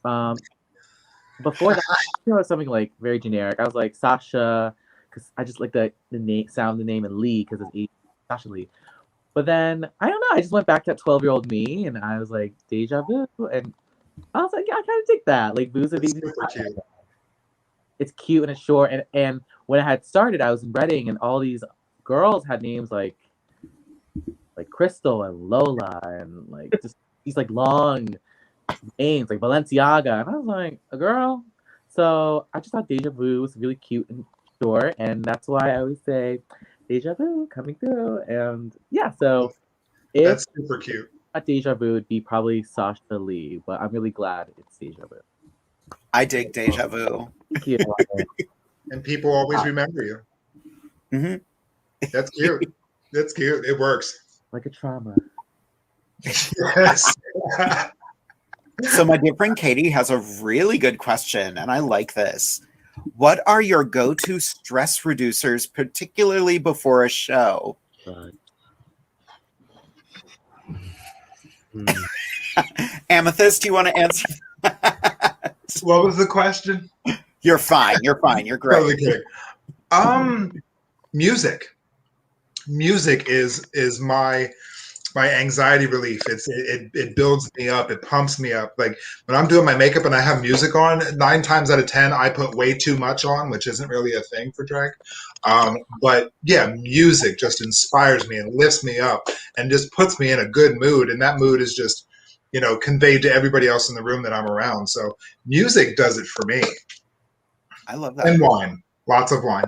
before that, it was something like very generic. I was like Sasha, because I just like the name, sound of the name, and Lee because it's Sasha Lee. But then I don't know. I just went back to that 12-year-old me, and I was like Deja Vu, and I was like, yeah, I kind of dig that. Like Vu's a Vietnamese. It's cute and it's short, and when I had started, I was in Reading, and all these girls had names like Crystal and Lola, and like just these like long names like Balenciaga, and I was like, a girl. So I just thought Deja Vu was really cute and short, and that's why I always say Deja Vu coming through. And yeah, so that's super cute. A Deja Vu would be probably Sasha Lee, but I'm really glad it's Deja Vu. I dig Deja Vu. And people always remember you. Mm-hmm. That's cute. That's cute. It works. Like a trauma. Yes. So my dear friend Katie has a really good question, and I like this. What are your go-to stress reducers, particularly before a show? Amethyst, do you want to answer? What was the question? You're fine. You're fine. You're great. Totally kidding. Music. Music is my my anxiety relief. It builds me up. It pumps me up. Like when I'm doing my makeup and I have music on, 9 times out of 10 I put way too much on, which isn't really a thing for drag. But yeah, music just inspires me and lifts me up and just puts me in a good mood. And that mood is just, conveyed to everybody else in the room that I'm around. So music does it for me. I love that. And wine. Lots of wine.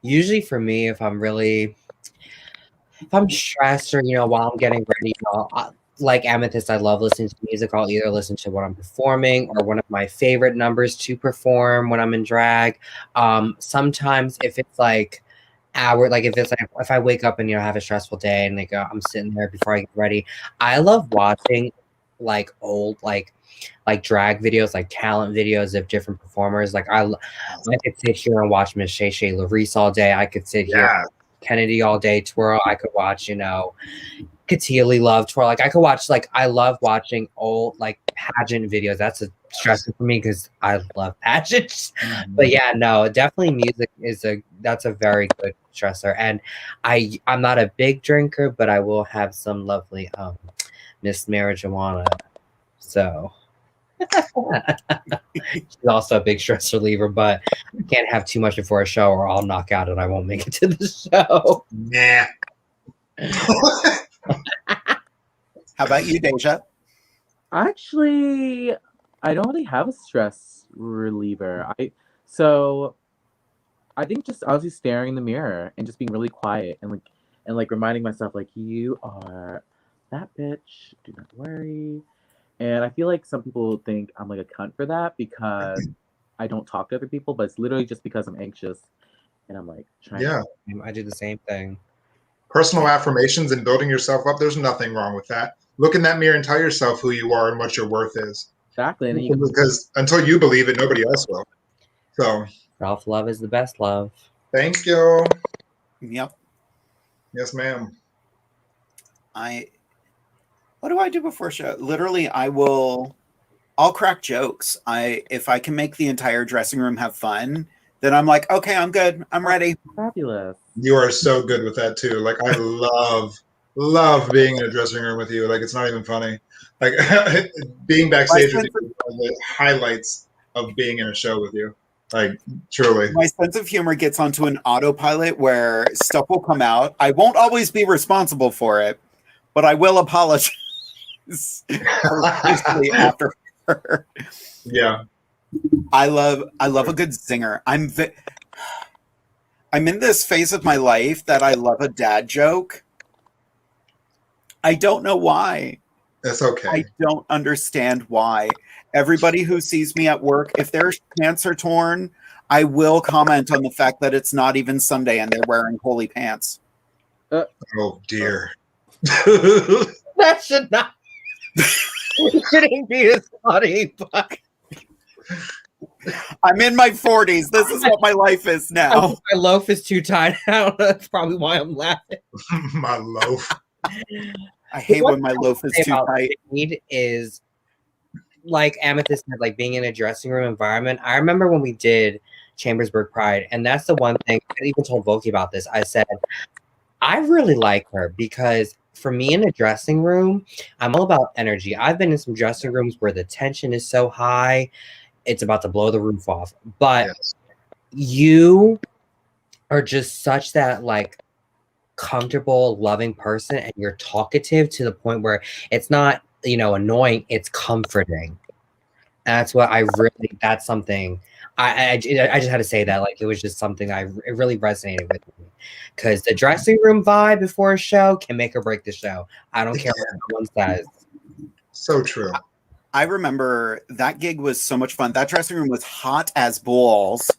Usually for me, if I'm stressed or, while I'm getting ready, like Amethyst, I love listening to music. I'll either listen to what I'm performing or one of my favorite numbers to perform when I'm in drag. Sometimes if it's like if I wake up and, have a stressful day and I'm sitting there before I get ready, I love watching like old, like drag videos, like talent videos of different performers. Like I could sit here and watch Miss Shay Shay Larice all day. I could sit here Kennedy all day twirl. I could watch, Katia Lee Love twirl. Like I could watch, I love watching old pageant videos. That's a stressor for me because I love pageants. Mm-hmm. But yeah, no, definitely music that's a very good stressor. And I'm not a big drinker, but I will have some lovely Miss Marijuana. So she's also a big stress reliever, but I can't have too much before a show or I'll knock out and I won't make it to the show. Nah. How about you, Deja? Actually, I don't really have a stress reliever. I think just honestly staring in the mirror and just being really quiet and reminding myself you are that bitch. Do not worry. And I feel like some people think I'm a cunt for that because I don't talk to other people, but it's literally just because I'm anxious and I'm trying. Yeah, I do the same thing. Personal affirmations and building yourself up, there's nothing wrong with that. Look in that mirror and tell yourself who you are and what your worth is. Exactly. Because until you believe it, nobody else will. So self-love is the best love. Thank you. Yep. Yes, ma'am. What do I do before show? Literally, I'll crack jokes. If I can make the entire dressing room have fun, then I'm like, okay, I'm good. I'm ready. Fabulous. You are so good with that too. I love being in a dressing room with you. It's not even funny. Being backstage with you is one of the highlights of being in a show with you. Truly. My sense of humor gets onto an autopilot where stuff will come out. I won't always be responsible for it, but I will apologize after her. Yeah. I love a good zinger. I'm in this phase of my life that I love a dad joke. I don't know why. That's okay. I don't understand why. Everybody who sees me at work, if their pants are torn, I will comment on the fact that it's not even Sunday and they're wearing holy pants. Oh dear. That should not. It shouldn't be as funny, but I'm in my 40s. This is what my life is now. My loaf is too tight. I don't know. That's probably why I'm laughing. My loaf. I hate when my loaf is too tight. Jade is like Amethyst said, being in a dressing room environment. I remember when we did Chambersburg Pride, and that's the one thing I even told Voki about this. I said, I really like her because for me in a dressing room, I'm all about energy. I've been in some dressing rooms where the tension is so high, it's about to blow the roof off. But you are just such that comfortable, loving person, and you're talkative to the point where it's not, annoying, it's comforting. That's what that's something I just had to say that. It was just something it really resonated with me. Because the dressing room vibe before a show can make or break the show. I don't care what someone says. So true. I remember that gig was so much fun. That dressing room was hot as balls.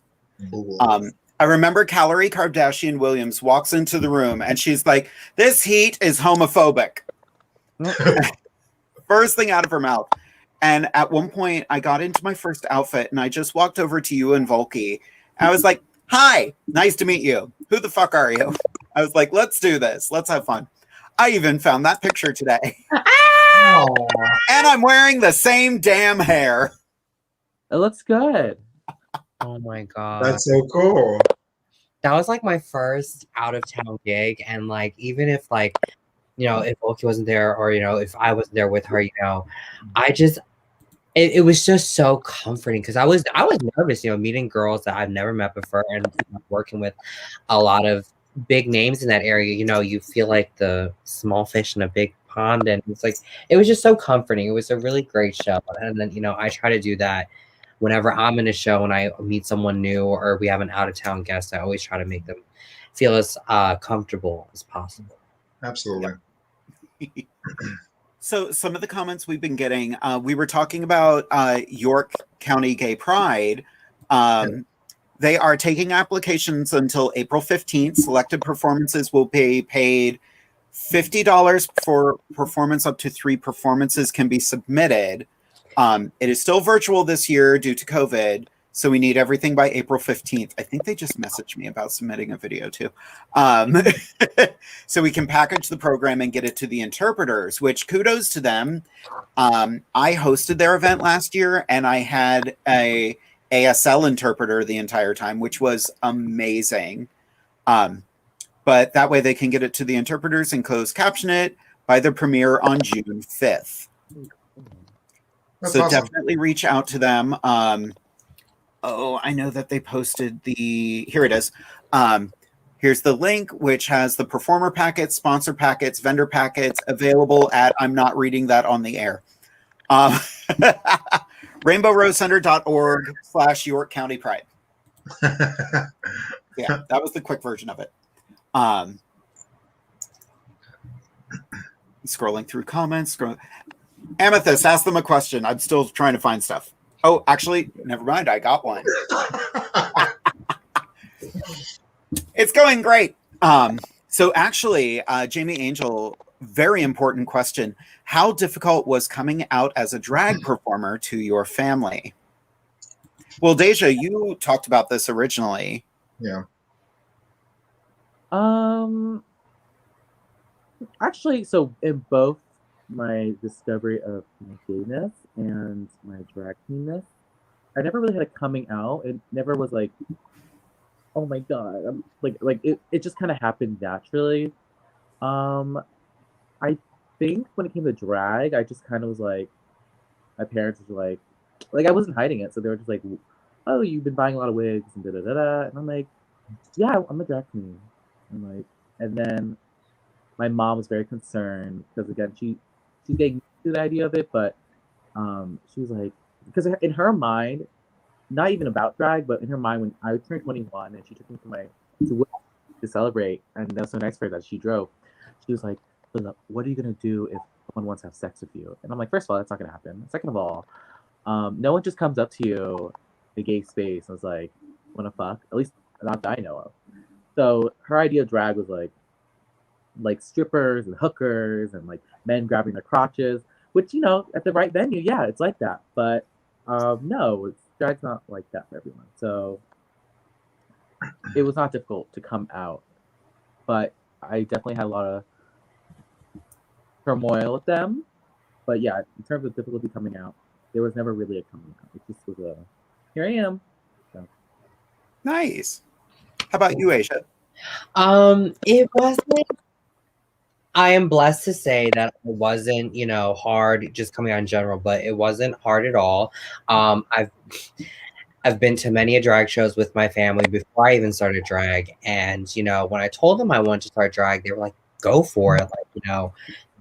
I remember Calorie Kardashian Williams walks into the room and she's like, "This heat is homophobic." First thing out of her mouth. And at one point, I got into my first outfit and I just walked over to you and Volky. I was like, "Hi, nice to meet you. Who the fuck are you?" I was like, "Let's do this. Let's have fun." I even found that picture today. And I'm wearing the same damn hair. It looks good. Oh my God. That's so cool. that was like my first out of town gig, and like even if like if Oki wasn't there, or if I wasn't there with her, I just it was just so comforting because I was nervous, meeting girls that I've never met before and working with a lot of big names in that area. You feel like the small fish in a big pond, and it's like it was just so comforting. It was a really great show, and then I try to do that whenever I'm in a show and I meet someone new or we have an out of town guest. I always try to make them feel as comfortable as possible. Absolutely. Yeah. So some of the comments we've been getting, we were talking about York County Gay Pride. They are taking applications until April 15th. Selected performances will be paid $50 for performance. Up to 3 performances can be submitted. It is still virtual this year due to COVID, so we need everything by April 15th. I think they just messaged me about submitting a video too. So we can package the program and get it to the interpreters, which kudos to them. I hosted their event last year and I had a ASL interpreter the entire time, which was amazing. But that way they can get it to the interpreters and closed caption it by the premiere on June 5th. That's so awesome. Definitely reach out to them. I know that they posted here it is. Here's the link, which has the performer packets, sponsor packets, vendor packets available at, I'm not reading that on the air. rainbowrosecenter.org/York County Pride. Yeah, that was the quick version of it. Scrolling through comments. Amethyst, ask them a question. I'm still trying to find stuff. Oh, actually, never mind. I got one. It's going great. So actually, Jamie Angel, very important question. How difficult was coming out as a drag performer to your family? Well, DEJA, you talked about this originally. Yeah. Actually, so in both my discovery of my gayness and my drag queenness, I never really had a coming out. It never was like, oh my god, I'm like it just kind of happened naturally. I think when it came to drag, I just kind of was like, my parents were like I wasn't hiding it, so they were just like, oh, you've been buying a lot of wigs and da da da da, and I'm like, yeah, I'm a drag queen. And then my mom was very concerned because again, she's getting used to the idea of it, but she was like, because in her mind, not even about drag, but in her mind, when I turned 21 and she took me to celebrate, and that was so nice for her that she drove. She was like, what are you gonna do if someone wants to have sex with you? And I'm like, first of all, that's not gonna happen. Second of all, no one just comes up to you in the gay space and was like, wanna fuck? At least not that I know of. So her idea of drag was like strippers and hookers and like men grabbing their crotches, which, at the right venue, yeah, it's like that. But no, drag's not like that for everyone. So it was not difficult to come out, but I definitely had a lot of turmoil with them. But yeah, in terms of difficulty coming out, there was never really a coming out. It just was here I am. So. Nice. How about you, Asia? It wasn't. I am blessed to say that it wasn't, hard just coming out in general, but it wasn't hard at all. I've been to many drag shows with my family before I even started drag, and when I told them I wanted to start drag, they were like, "Go for it!"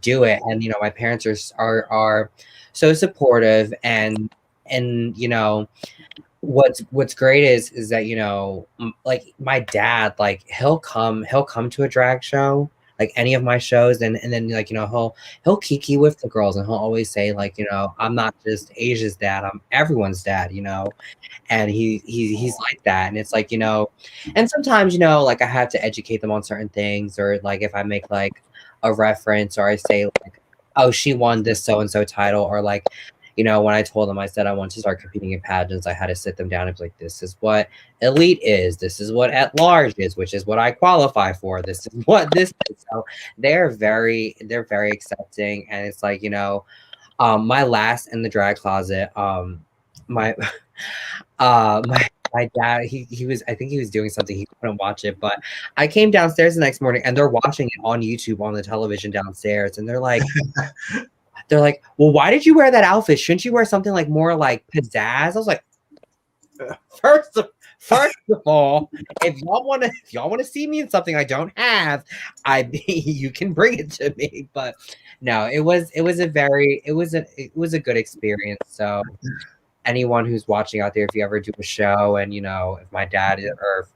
Do it. And my parents are so supportive, and what's great is that like my dad, like he'll come to a drag show, like any of my shows, and then he'll kiki with the girls, and he'll always say I'm not just Asia's dad, I'm everyone's dad, and he's like that. And it's and sometimes like I have to educate them on certain things, or like if I make like a reference, or I say like, oh, she won this so and so title, or like when I told them I said I wanted to start competing in pageants, I had to sit them down and be like, this is what elite is, this is what at large is, which is what I qualify for, this is what this is. So they're very accepting, and it's my last in the drag closet, my my dad, he was, I think he was doing something, he couldn't watch it, but I came downstairs the next morning and they're watching it on YouTube on the television downstairs, and they're like, well, why did you wear that outfit? Shouldn't you wear something like more like pizzazz? I was like, first of all, if y'all want to see me in something I don't have, you can bring it to me. But no, it was a good experience. So anyone who's watching out there, if you ever do a show, and if my dad or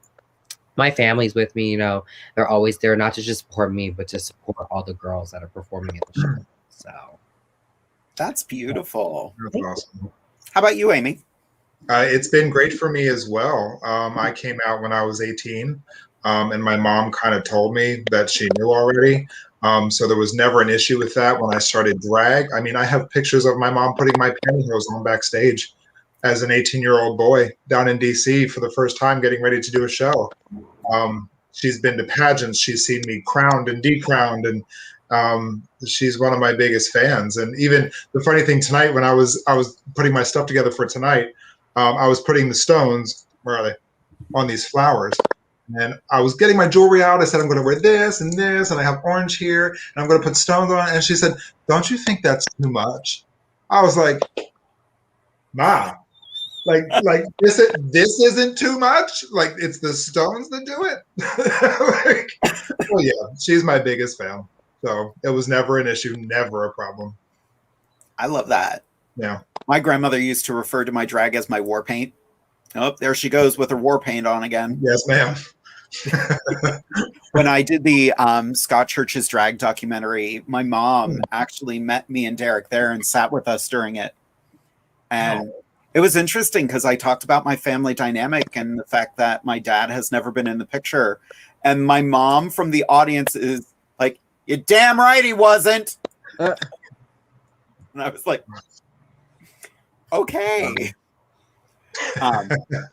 my family's with me, they're always there, not to just support me, but to support all the girls that are performing at the show. So that's beautiful. That's awesome. How about you, Amy? It's been great for me as well. I came out when I was 18, and my mom kind of told me that she knew already. So there was never an issue with that when I started drag. I mean, I have pictures of my mom putting my pantyhose on backstage as an 18-year-old boy down in DC for the first time, getting ready to do a show. She's been to pageants. She's seen me crowned and decrowned, and she's one of my biggest fans. And even the funny thing tonight, when I was putting my stuff together for tonight, I was putting the stones, where are they, on these flowers. And I was getting my jewelry out. I said, I'm going to wear this, and I have orange here, and I'm going to put stones on. And she said, don't you think that's too much? I was like, nah, like this isn't too much. Like, it's the stones that do it. Well, yeah, she's my biggest fan. So it was never an issue, never a problem. I love that. Yeah. My grandmother used to refer to my drag as my war paint. Oh, there she goes with her war paint on again. Yes, ma'am. When I did the Scott Church's drag documentary, my mom actually met me and Derek there and sat with us during it. And it was interesting because I talked about my family dynamic and the fact that my dad has never been in the picture. And my mom from the audience is like, you're damn right he wasn't. And I was like, okay.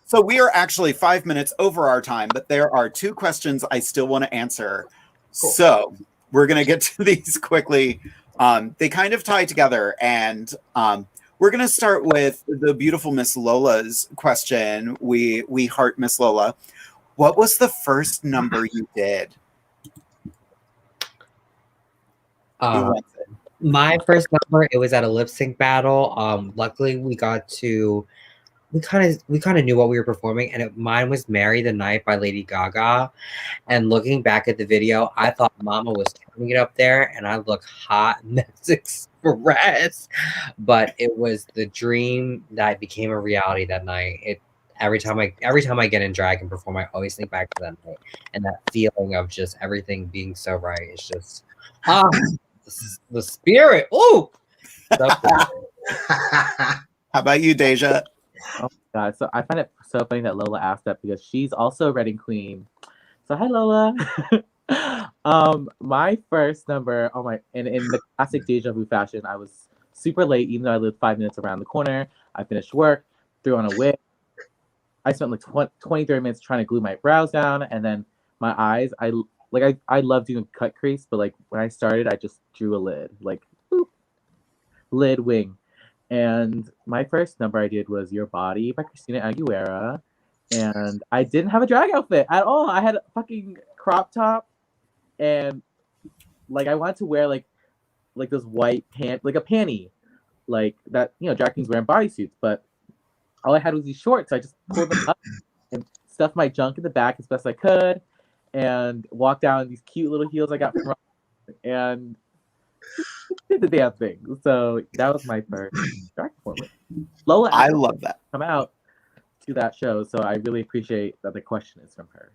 So we are actually 5 minutes over our time, but there are 2 questions I still want to answer. Cool. So we're going to get to these quickly. They kind of tie together, and we're going to start with the beautiful Miss Lola's question. We heart Miss Lola. What was the first number you did? My first number, it was at a lip sync battle. Luckily we kind of knew what we were performing, and mine was Marry the Night by Lady Gaga. And looking back at the video, I thought Mama was turning it up there, and I look hot in this express. But it was the dream that became a reality that night. Every time I get in drag and perform, I always think back to that night and that feeling of just everything being so right. It's just the spirit. Ooh. How about you, Deja? Oh my God. So I find it so funny that Lola asked that because she's also a Reading queen. So hi, Lola. My first number, in the classic Deja Vu fashion, I was super late, even though I lived 5 minutes around the corner. I finished work, threw on a wig. I spent like 20, 30 minutes trying to glue my brows down, and then my eyes, I love doing cut crease, but like when I started, I just drew a lid, like boop, lid wing. And my first number I did was Your Body by Christina Aguilera. And I didn't have a drag outfit at all. I had a fucking crop top, and like I wanted to wear like this white pant, like a panty, like that, drag queens wearing bodysuits, but all I had was these shorts. I just pulled them up and stuffed my junk in the back as best I could, and walked down in these cute little heels I got from and did the damn thing. So that was my first drag performance. Lola, I love that. Come out to that show, so I really appreciate that the question is from her.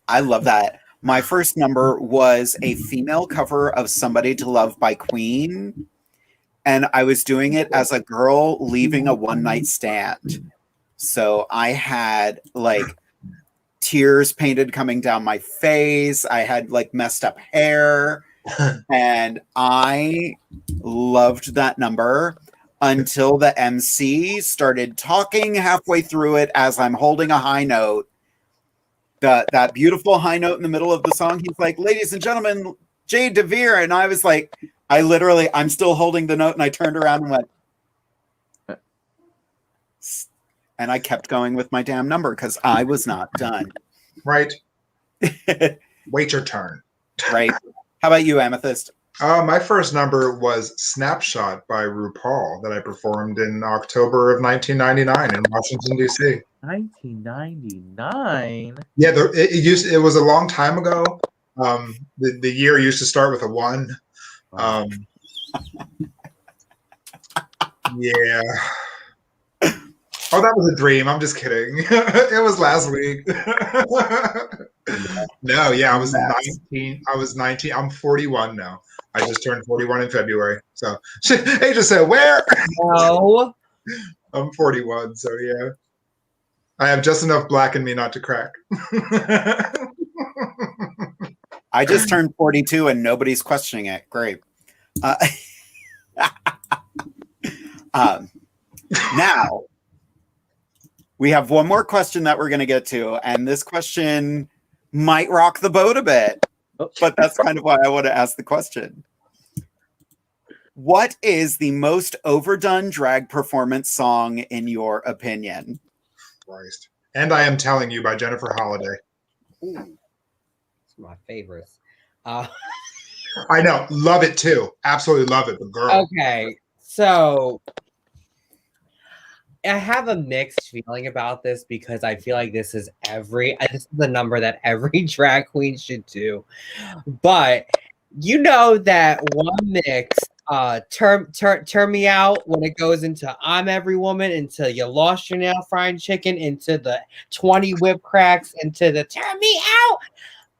I love that. My first number was a female cover of Somebody to Love by Queen. And I was doing it as a girl leaving a one-night stand. So I had like tears painted coming down my face. I had like messed up hair. And I loved that number until the MC started talking halfway through it as I'm holding a high note. That beautiful high note in the middle of the song. He's like, ladies and gentlemen, Jade DeVere. And I was like, I'm still holding the note, and I turned around and went, And I kept going with my damn number because I was not done. Right. Wait your turn. Right. How about you, Amethyst? My first number was Snapshot by RuPaul that I performed in October of 1999 in Washington, D.C. 1999? Yeah, it was a long time ago. The year used to start with a 1. Yeah. Oh, that was a dream. I'm just kidding. It was last week. No, yeah, I was 19. I was 19. I'm 41 now. I just turned 41 in February. So they just said, where? No. I'm 41, so yeah. I have just enough black in me not to crack. I just turned 42 and nobody's questioning it. Great. Now, we have one more question that we're going to get to, and this question might rock the boat a bit, but that's kind of why I want to ask the question. What is the most overdone drag performance song in your opinion? Christ. And I Am Telling You by Jennifer Holliday. Ooh. It's my favorites. I know. Love it too. Absolutely love it. But girl. Okay. So I have a mixed feeling about this because I feel like this is the number that every drag queen should do. But you know that one mix, turn me out, when it goes into I'm Every Woman, into You Lost Your Nail Frying Chicken, into the 20 whip cracks, into the Turn Me Out.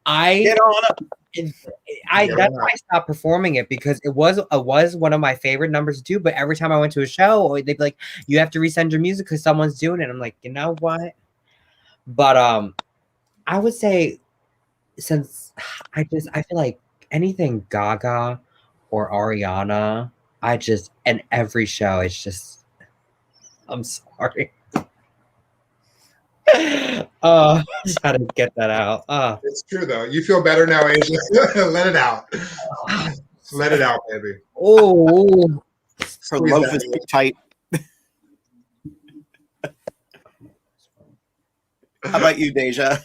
Get on up. That's why I stopped performing it, because it was one of my favorite numbers to do. But every time I went to a show, they'd be like, "You have to resend your music because someone's doing it." I'm like, you know what? But I would say, since I feel like anything Gaga or Ariana, and every show, it's just, I'm sorry. Just had to get that out. It's true though. You feel better now, Asia. Let it out. Let it out, baby. Oh, her loaf is too tight. How about you, Deja?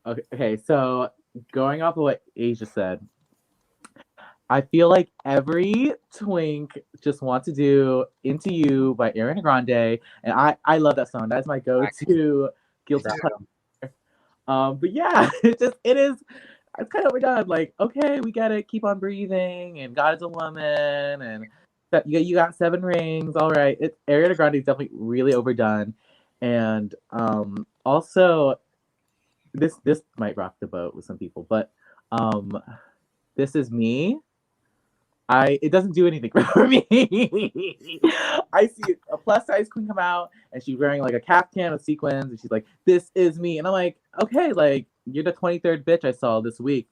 Okay, so going off of what Asia said, I feel like every twink just wants to do Into You by Ariana Grande, and I love that song. That's my go-to guilty pleasure. But yeah, it's kind of overdone. Like, okay, we get it. Keep on breathing, and God is a woman, and you got 7 rings. All right, Ariana Grande is definitely really overdone, and also this might rock the boat with some people, but This Is Me. It doesn't do anything for me. I see a plus size queen come out and she's wearing like a caftan with sequins and she's like, "This is me," and I'm like, okay, like you're the 23rd bitch I saw this week.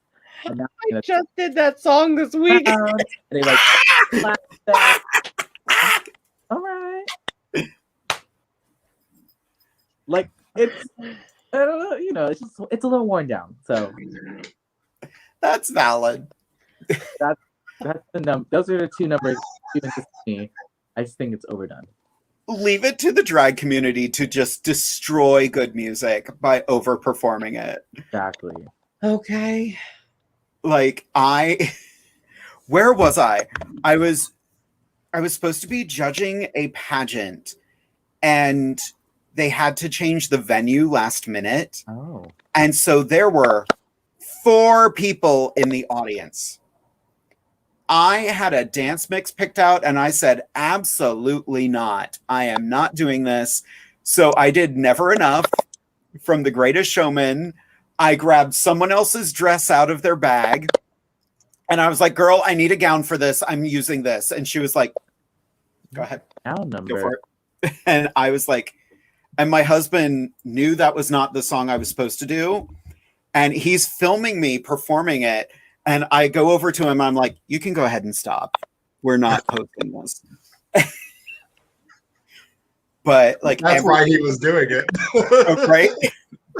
And now I just did that song this week. And they like, all right, like it's, I don't know, it's a little worn down. So that's valid. That's the those are the 2 numbers given to me. I just think it's overdone. Leave it to the drag community to just destroy good music by overperforming it. Exactly. Okay. Like where was I? I was supposed to be judging a pageant and they had to change the venue last minute. Oh. And so there were 4 people in the audience. I had a dance mix picked out and I said, absolutely not. I am not doing this. So I did Never Enough from The Greatest Showman. I grabbed someone else's dress out of their bag and I was like, girl, I need a gown for this. I'm using this. And she was like, go ahead. Gown number. Go for it. And I was like, and my husband knew that was not the song I was supposed to do. And he's filming me performing it. And I go over to him. I'm like, you can go ahead and stop. We're not posting this. But like, that's why he was doing it. Right?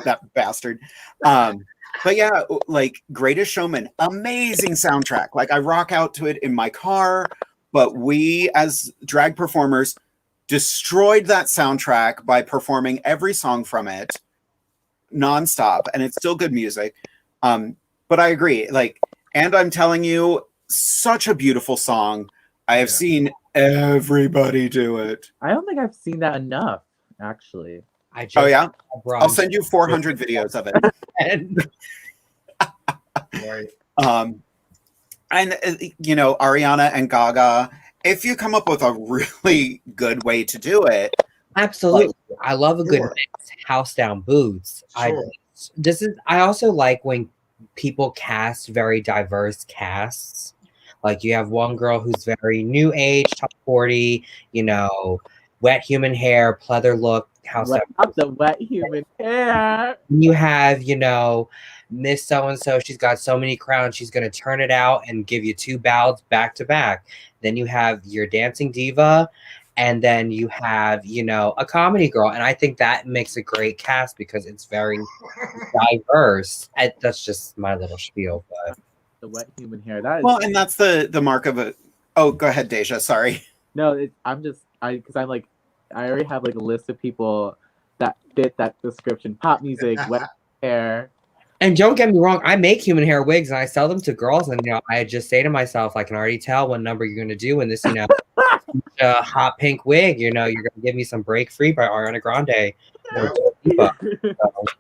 That bastard. But yeah, like Greatest Showman, amazing soundtrack. Like I rock out to it in my car, but we as drag performers destroyed that soundtrack by performing every song from it nonstop, and it's still good music. But I agree. Like, and I'm telling you, such a beautiful song. I have seen everybody do it. I don't think I've seen that enough, actually. Oh yeah, I'll send you 400 videos of it. Right. And you know, Ariana and Gaga, if you come up with a really good way to do it, absolutely. I love a good mix, house down boots. Sure. I also like when people cast very diverse casts. Like you have one girl who's very new age, top 40, you know, wet human hair, pleather look, house down. The wet human hair. You have, you know, Miss So-and-so, she's got so many crowns, she's going to turn it out and give you 2 ballads back to back. Then you have your dancing diva, and then you have, you know, a comedy girl. And I think that makes a great cast because it's very diverse. That's just my little spiel. But the wet human hair. That is, well, and that's the mark of a. Oh, go ahead, Deja. Sorry. No, because I'm like, I already have like a list of people that fit that description. Pop music, wet hair. And don't get me wrong, I make human hair wigs and I sell them to girls. And, you know, I just say to myself, I can already tell what number you're going to do in this, you know, hot pink wig. You know, you're going to give me some Break Free by Ariana Grande. So,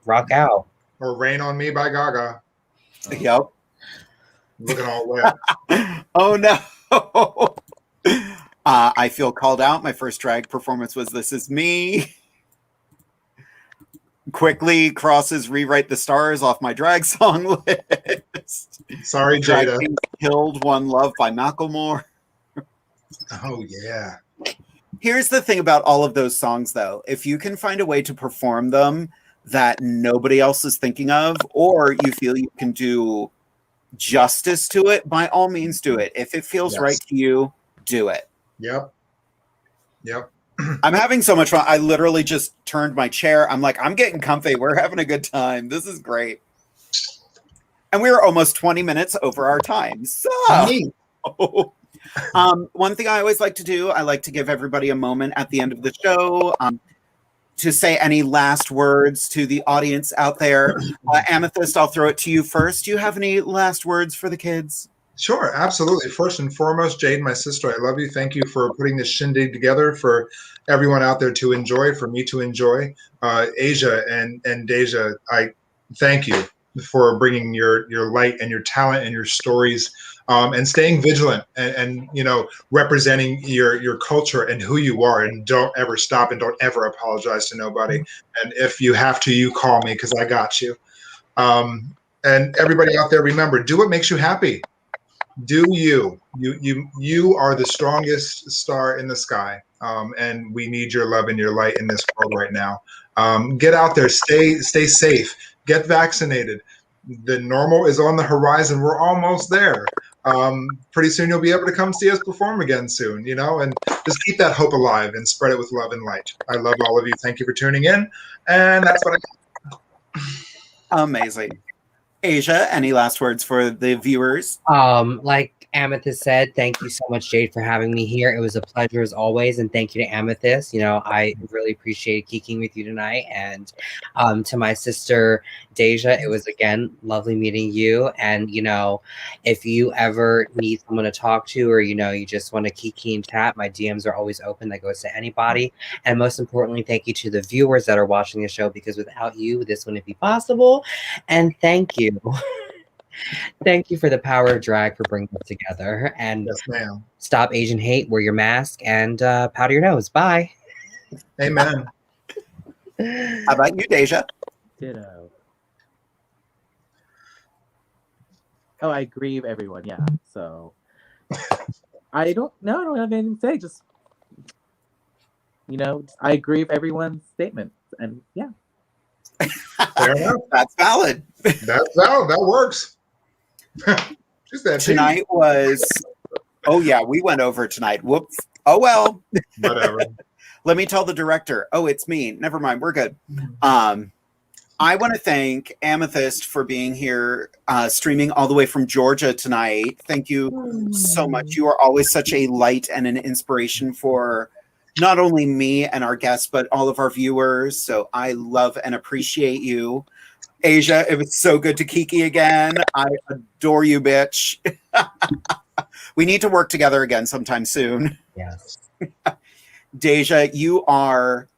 rock out. Or Rain on Me by Gaga. Yep. Looking all wet. Oh, no. I feel called out. My first drag performance was This Is Me. Quickly crosses Rewrite the Stars off my drag song list. Sorry, Jada. Killed One Love by Macklemore. Oh, yeah. Here's the thing about all of those songs, though. If you can find a way to perform them that nobody else is thinking of, or you feel you can do justice to it, by all means do it. If it feels right to you, do it. Yep. I'm having so much fun. I literally just turned my chair. I'm like, I'm getting comfy. We're having a good time. This is great. And we're almost 20 minutes over our time. So, one thing I always like to do, I like to give everybody a moment at the end of the show to say any last words to the audience out there. Amethyst, I'll throw it to you first. Do you have any last words for the kids? Sure, absolutely. First and foremost, Jade, my sister, I love you. Thank you for putting this shindig together for everyone out there to enjoy, for me to enjoy. Asia and Deja, I thank you for bringing your light and your talent and your stories, and staying vigilant and you know, representing your culture and who you are, and don't ever stop and don't ever apologize to nobody. And if you have to, you call me because I got you. And everybody out there, remember, do what makes you happy. Do you are the strongest star in the sky, and we need your love and your light in this world right now. Get out there, stay safe, get vaccinated. The normal is on the horizon. We're almost there. Pretty soon you'll be able to come see us perform again soon, you know, and just keep that hope alive and spread it with love and light. I love all of you. Thank you for tuning in, and that's what Amazing. Asia, any last words for the viewers? Like Amethyst said, thank you so much, Jade, for having me here. It was a pleasure as always, and thank you to Amethyst. You know, I really appreciated geeking with you tonight. And to my sister Deja, it was again lovely meeting you. And you know, if you ever need someone to talk to, or you know, you just want to kiki and chat, my DMs are always open. That goes to anybody. And most importantly, thank you to the viewers that are watching the show, because without you, this wouldn't be possible. And thank you. Thank you for the power of drag for bringing us together. And yes, ma'am. Stop Asian hate, wear your mask, and powder your nose. Bye. Amen. How about you, Deja? Ditto. Oh, I grieve everyone. Yeah. So I don't have anything to say. Just, you know, I grieve everyone's statements, and yeah. Fair enough. That's valid. That's valid. That works. Tonight was, oh yeah, we went over tonight. Whoops. Oh well. Whatever. Let me tell the director. Oh, it's me. Never mind. We're good. I want to thank Amethyst for being here, streaming all the way from Georgia tonight. Thank you so much. You are always such a light and an inspiration for not only me and our guests, but all of our viewers. So I love and appreciate you. Asia, it was so good to kiki again. I adore you, bitch. We need to work together again sometime soon. Yes. DEJA, you are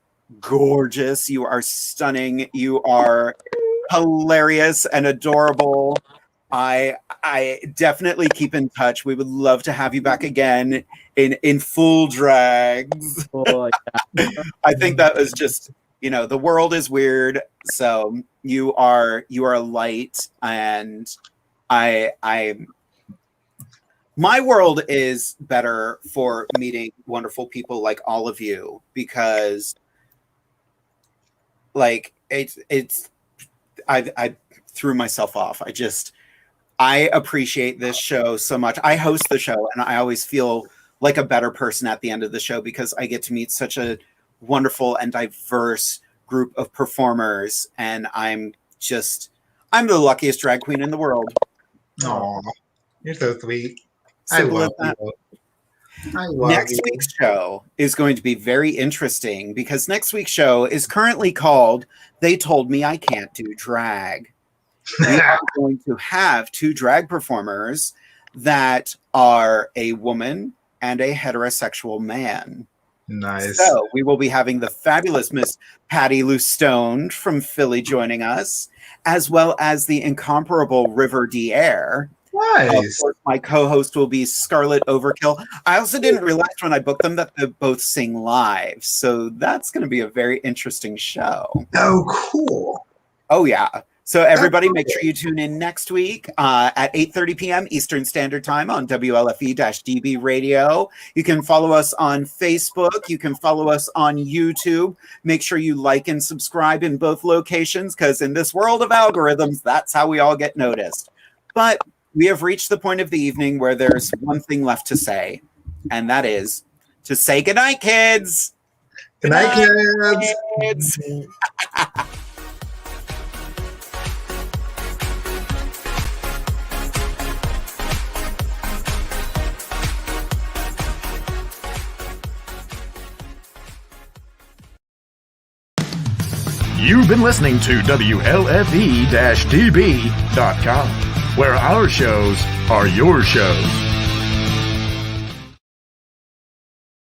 gorgeous. You are stunning. You are hilarious and adorable. I definitely keep in touch. We would love to have you back again in full drags. Oh, yeah. I think that was just, you know, the world is weird. So you are a light, and my world is better for meeting wonderful people like all of you, because like I threw myself off. I appreciate this show so much. I host the show, and I always feel like a better person at the end of the show because I get to meet such a wonderful and diverse group of performers, and I'm the luckiest drag queen in the world. Aw, you're so sweet. Simple as that. Next you. week's show is going to be very interesting because next week's show is currently called They Told Me I Can't Do Drag. We are going to have two drag performers that are a woman and a heterosexual man. Nice. So we will be having the fabulous Miss Patty Lou Stone from Philly joining us, as well as the incomparable River DeAir. Nice. Of course, my co-host will be Scarlet Overkill. I also didn't realize when I booked them that they both sing live. So that's going to be a very interesting show. Oh, cool. Oh, yeah. So everybody make sure you tune in next week at 8:30 p.m. Eastern Standard Time on WLFE-DB Radio. You can follow us on Facebook. You can follow us on YouTube. Make sure you like and subscribe in both locations, because in this world of algorithms, that's how we all get noticed. But we have reached the point of the evening where there's one thing left to say, and that is to say goodnight, kids. Good night, kids. You've been listening to WLFE-DB.com, where our shows are your shows.